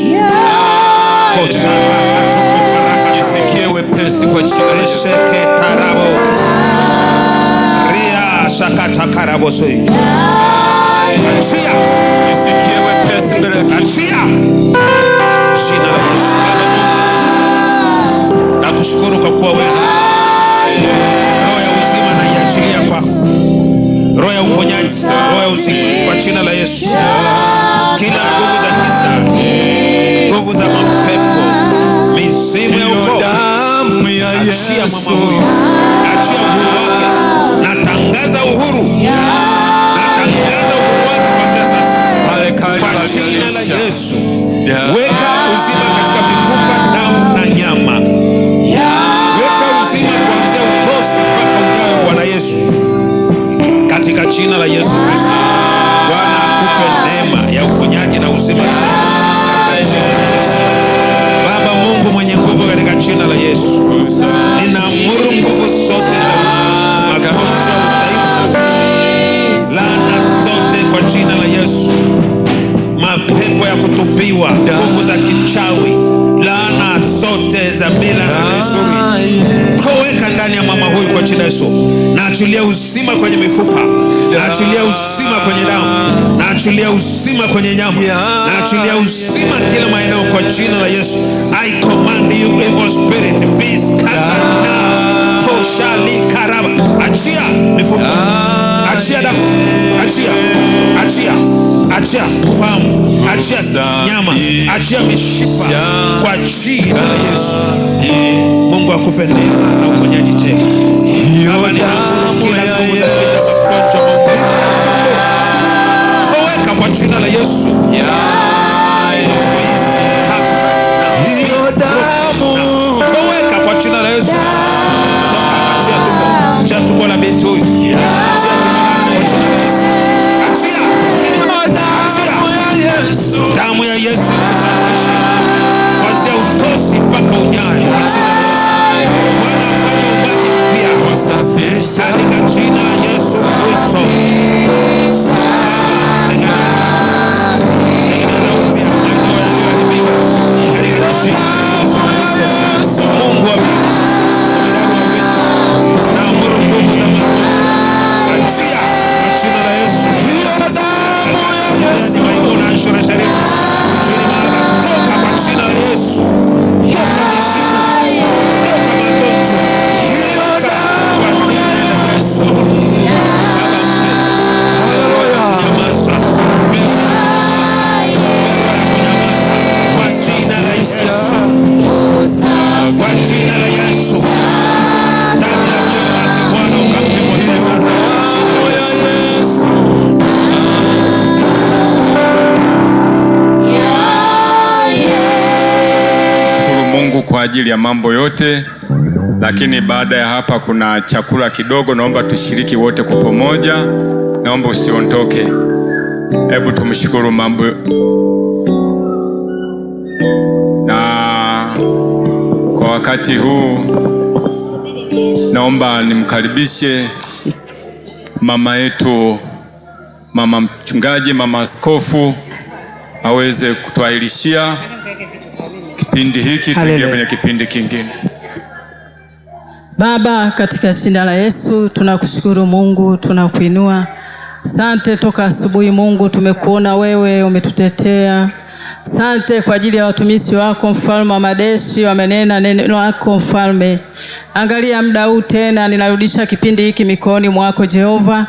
Jisikie wepesi kwa jina la Yesu. Karabo ria shakata karabo soi. Achia, Jisikie wepesi mbele ya achia jina la Yesu. Nakushukuru kwa kuwa wewe roho ya uzima na iachilia kwako, roho ya uponyaji, roho ya uzima kwa jina la Yesu. Kila nguvu za giza, nguvu za mapepo, mizimu ya ukoo, achia mama huyu, achia uhuru wake. Natangaza uhuru, natangaza uhuru wake kwa sasa kwa jina la Yesu. Weka uzima katika mifupa, damu na nyama. Weka uzima kuanzia utosi mpaka ujayo, Bwana Yesu, katika jina la Yesu Kristo. Bwana akupe neema ya uponyaji na uzima. Baba Mungu mwenye nguvu, katika jina la Yesu ninaamuru nguvu zote za magonjwa, udhaifu, laana zote kwa jina la Yesu. Mapepo ya kutupiwa, nguvu za kichawi, laana zote za mila na desturi, toweka ndani ya mama huyu kwa jina Yesu. Naachilia uzima kwenye mifupa, naachilia uzima kwenye damu, naachilia uzima kwenye nyama, naachilia uzima kila maeneo kwa jina la Yesu. I command you evil spirit, be scattered now. Toshali karaba. Achia mifupa, achia damu, achia, achia, achia ufahamu, achia nyama, achia mishipa kwa jina la Yesu. Mungu akupe neema na uponyaji tena. Baba, ninaamuru kila nguvu za magonjwa, toweka kwa jina la Yesu. Toweka kwa jina la Yesu. Achia tumbo la binti huyu, damu ya Yesu kuanzia utosi mpaka unyayo. Bwana afanye ubaki mpya katika jina la Yesu Kristo. Mungu wa naamuru nguvu za macho, achia kwa jina la Yesu. Ni maimuna ashura sharifu toka kwa jina la Yesu. Kwa ajili ya mambo yote, lakini baada ya hapa kuna chakula kidogo, naomba tushiriki wote kwa pamoja. Naomba usiondoke, hebu tumshukuru mambo. Na kwa wakati huu naomba nimkaribishe mama yetu, mama mchungaji, mama askofu aweze kutuahirishia kipindi hiki, tuingie kwenye kipindi kingine. Baba, katika jina la Yesu tunakushukuru Mungu, tunakuinua. Sante toka asubuhi Mungu, tumekuona wewe, umetutetea. Sante kwa ajili ya watumishi wako mfalme wa majeshi, wamenena neno lako mfalme. Angalia muda huu tena, ninarudisha kipindi hiki mikononi mwako Jehova.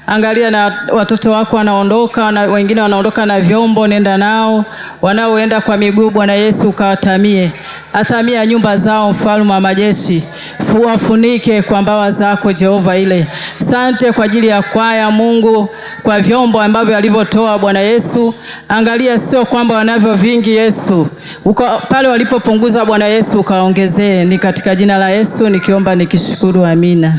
Angalia na watoto wako wanaondoka, na wengine wanaondoka na vyombo, nenda nao. Wanaoenda kwa miguu Bwana Yesu ukawatamie. Atamia nyumba zao mfalme wa majeshi. Wafunike kwa mbawa zako Jehova ile. Sante kwa ajili ya kwaya Mungu, kwa vyombo ambavyo alivyotoa Bwana Yesu. Angalia sio kwamba wanavyo vingi Yesu. Pale walipopunguza Bwana Yesu ukaongezee. Ni katika jina la Yesu nikiomba nikishukuru, amina.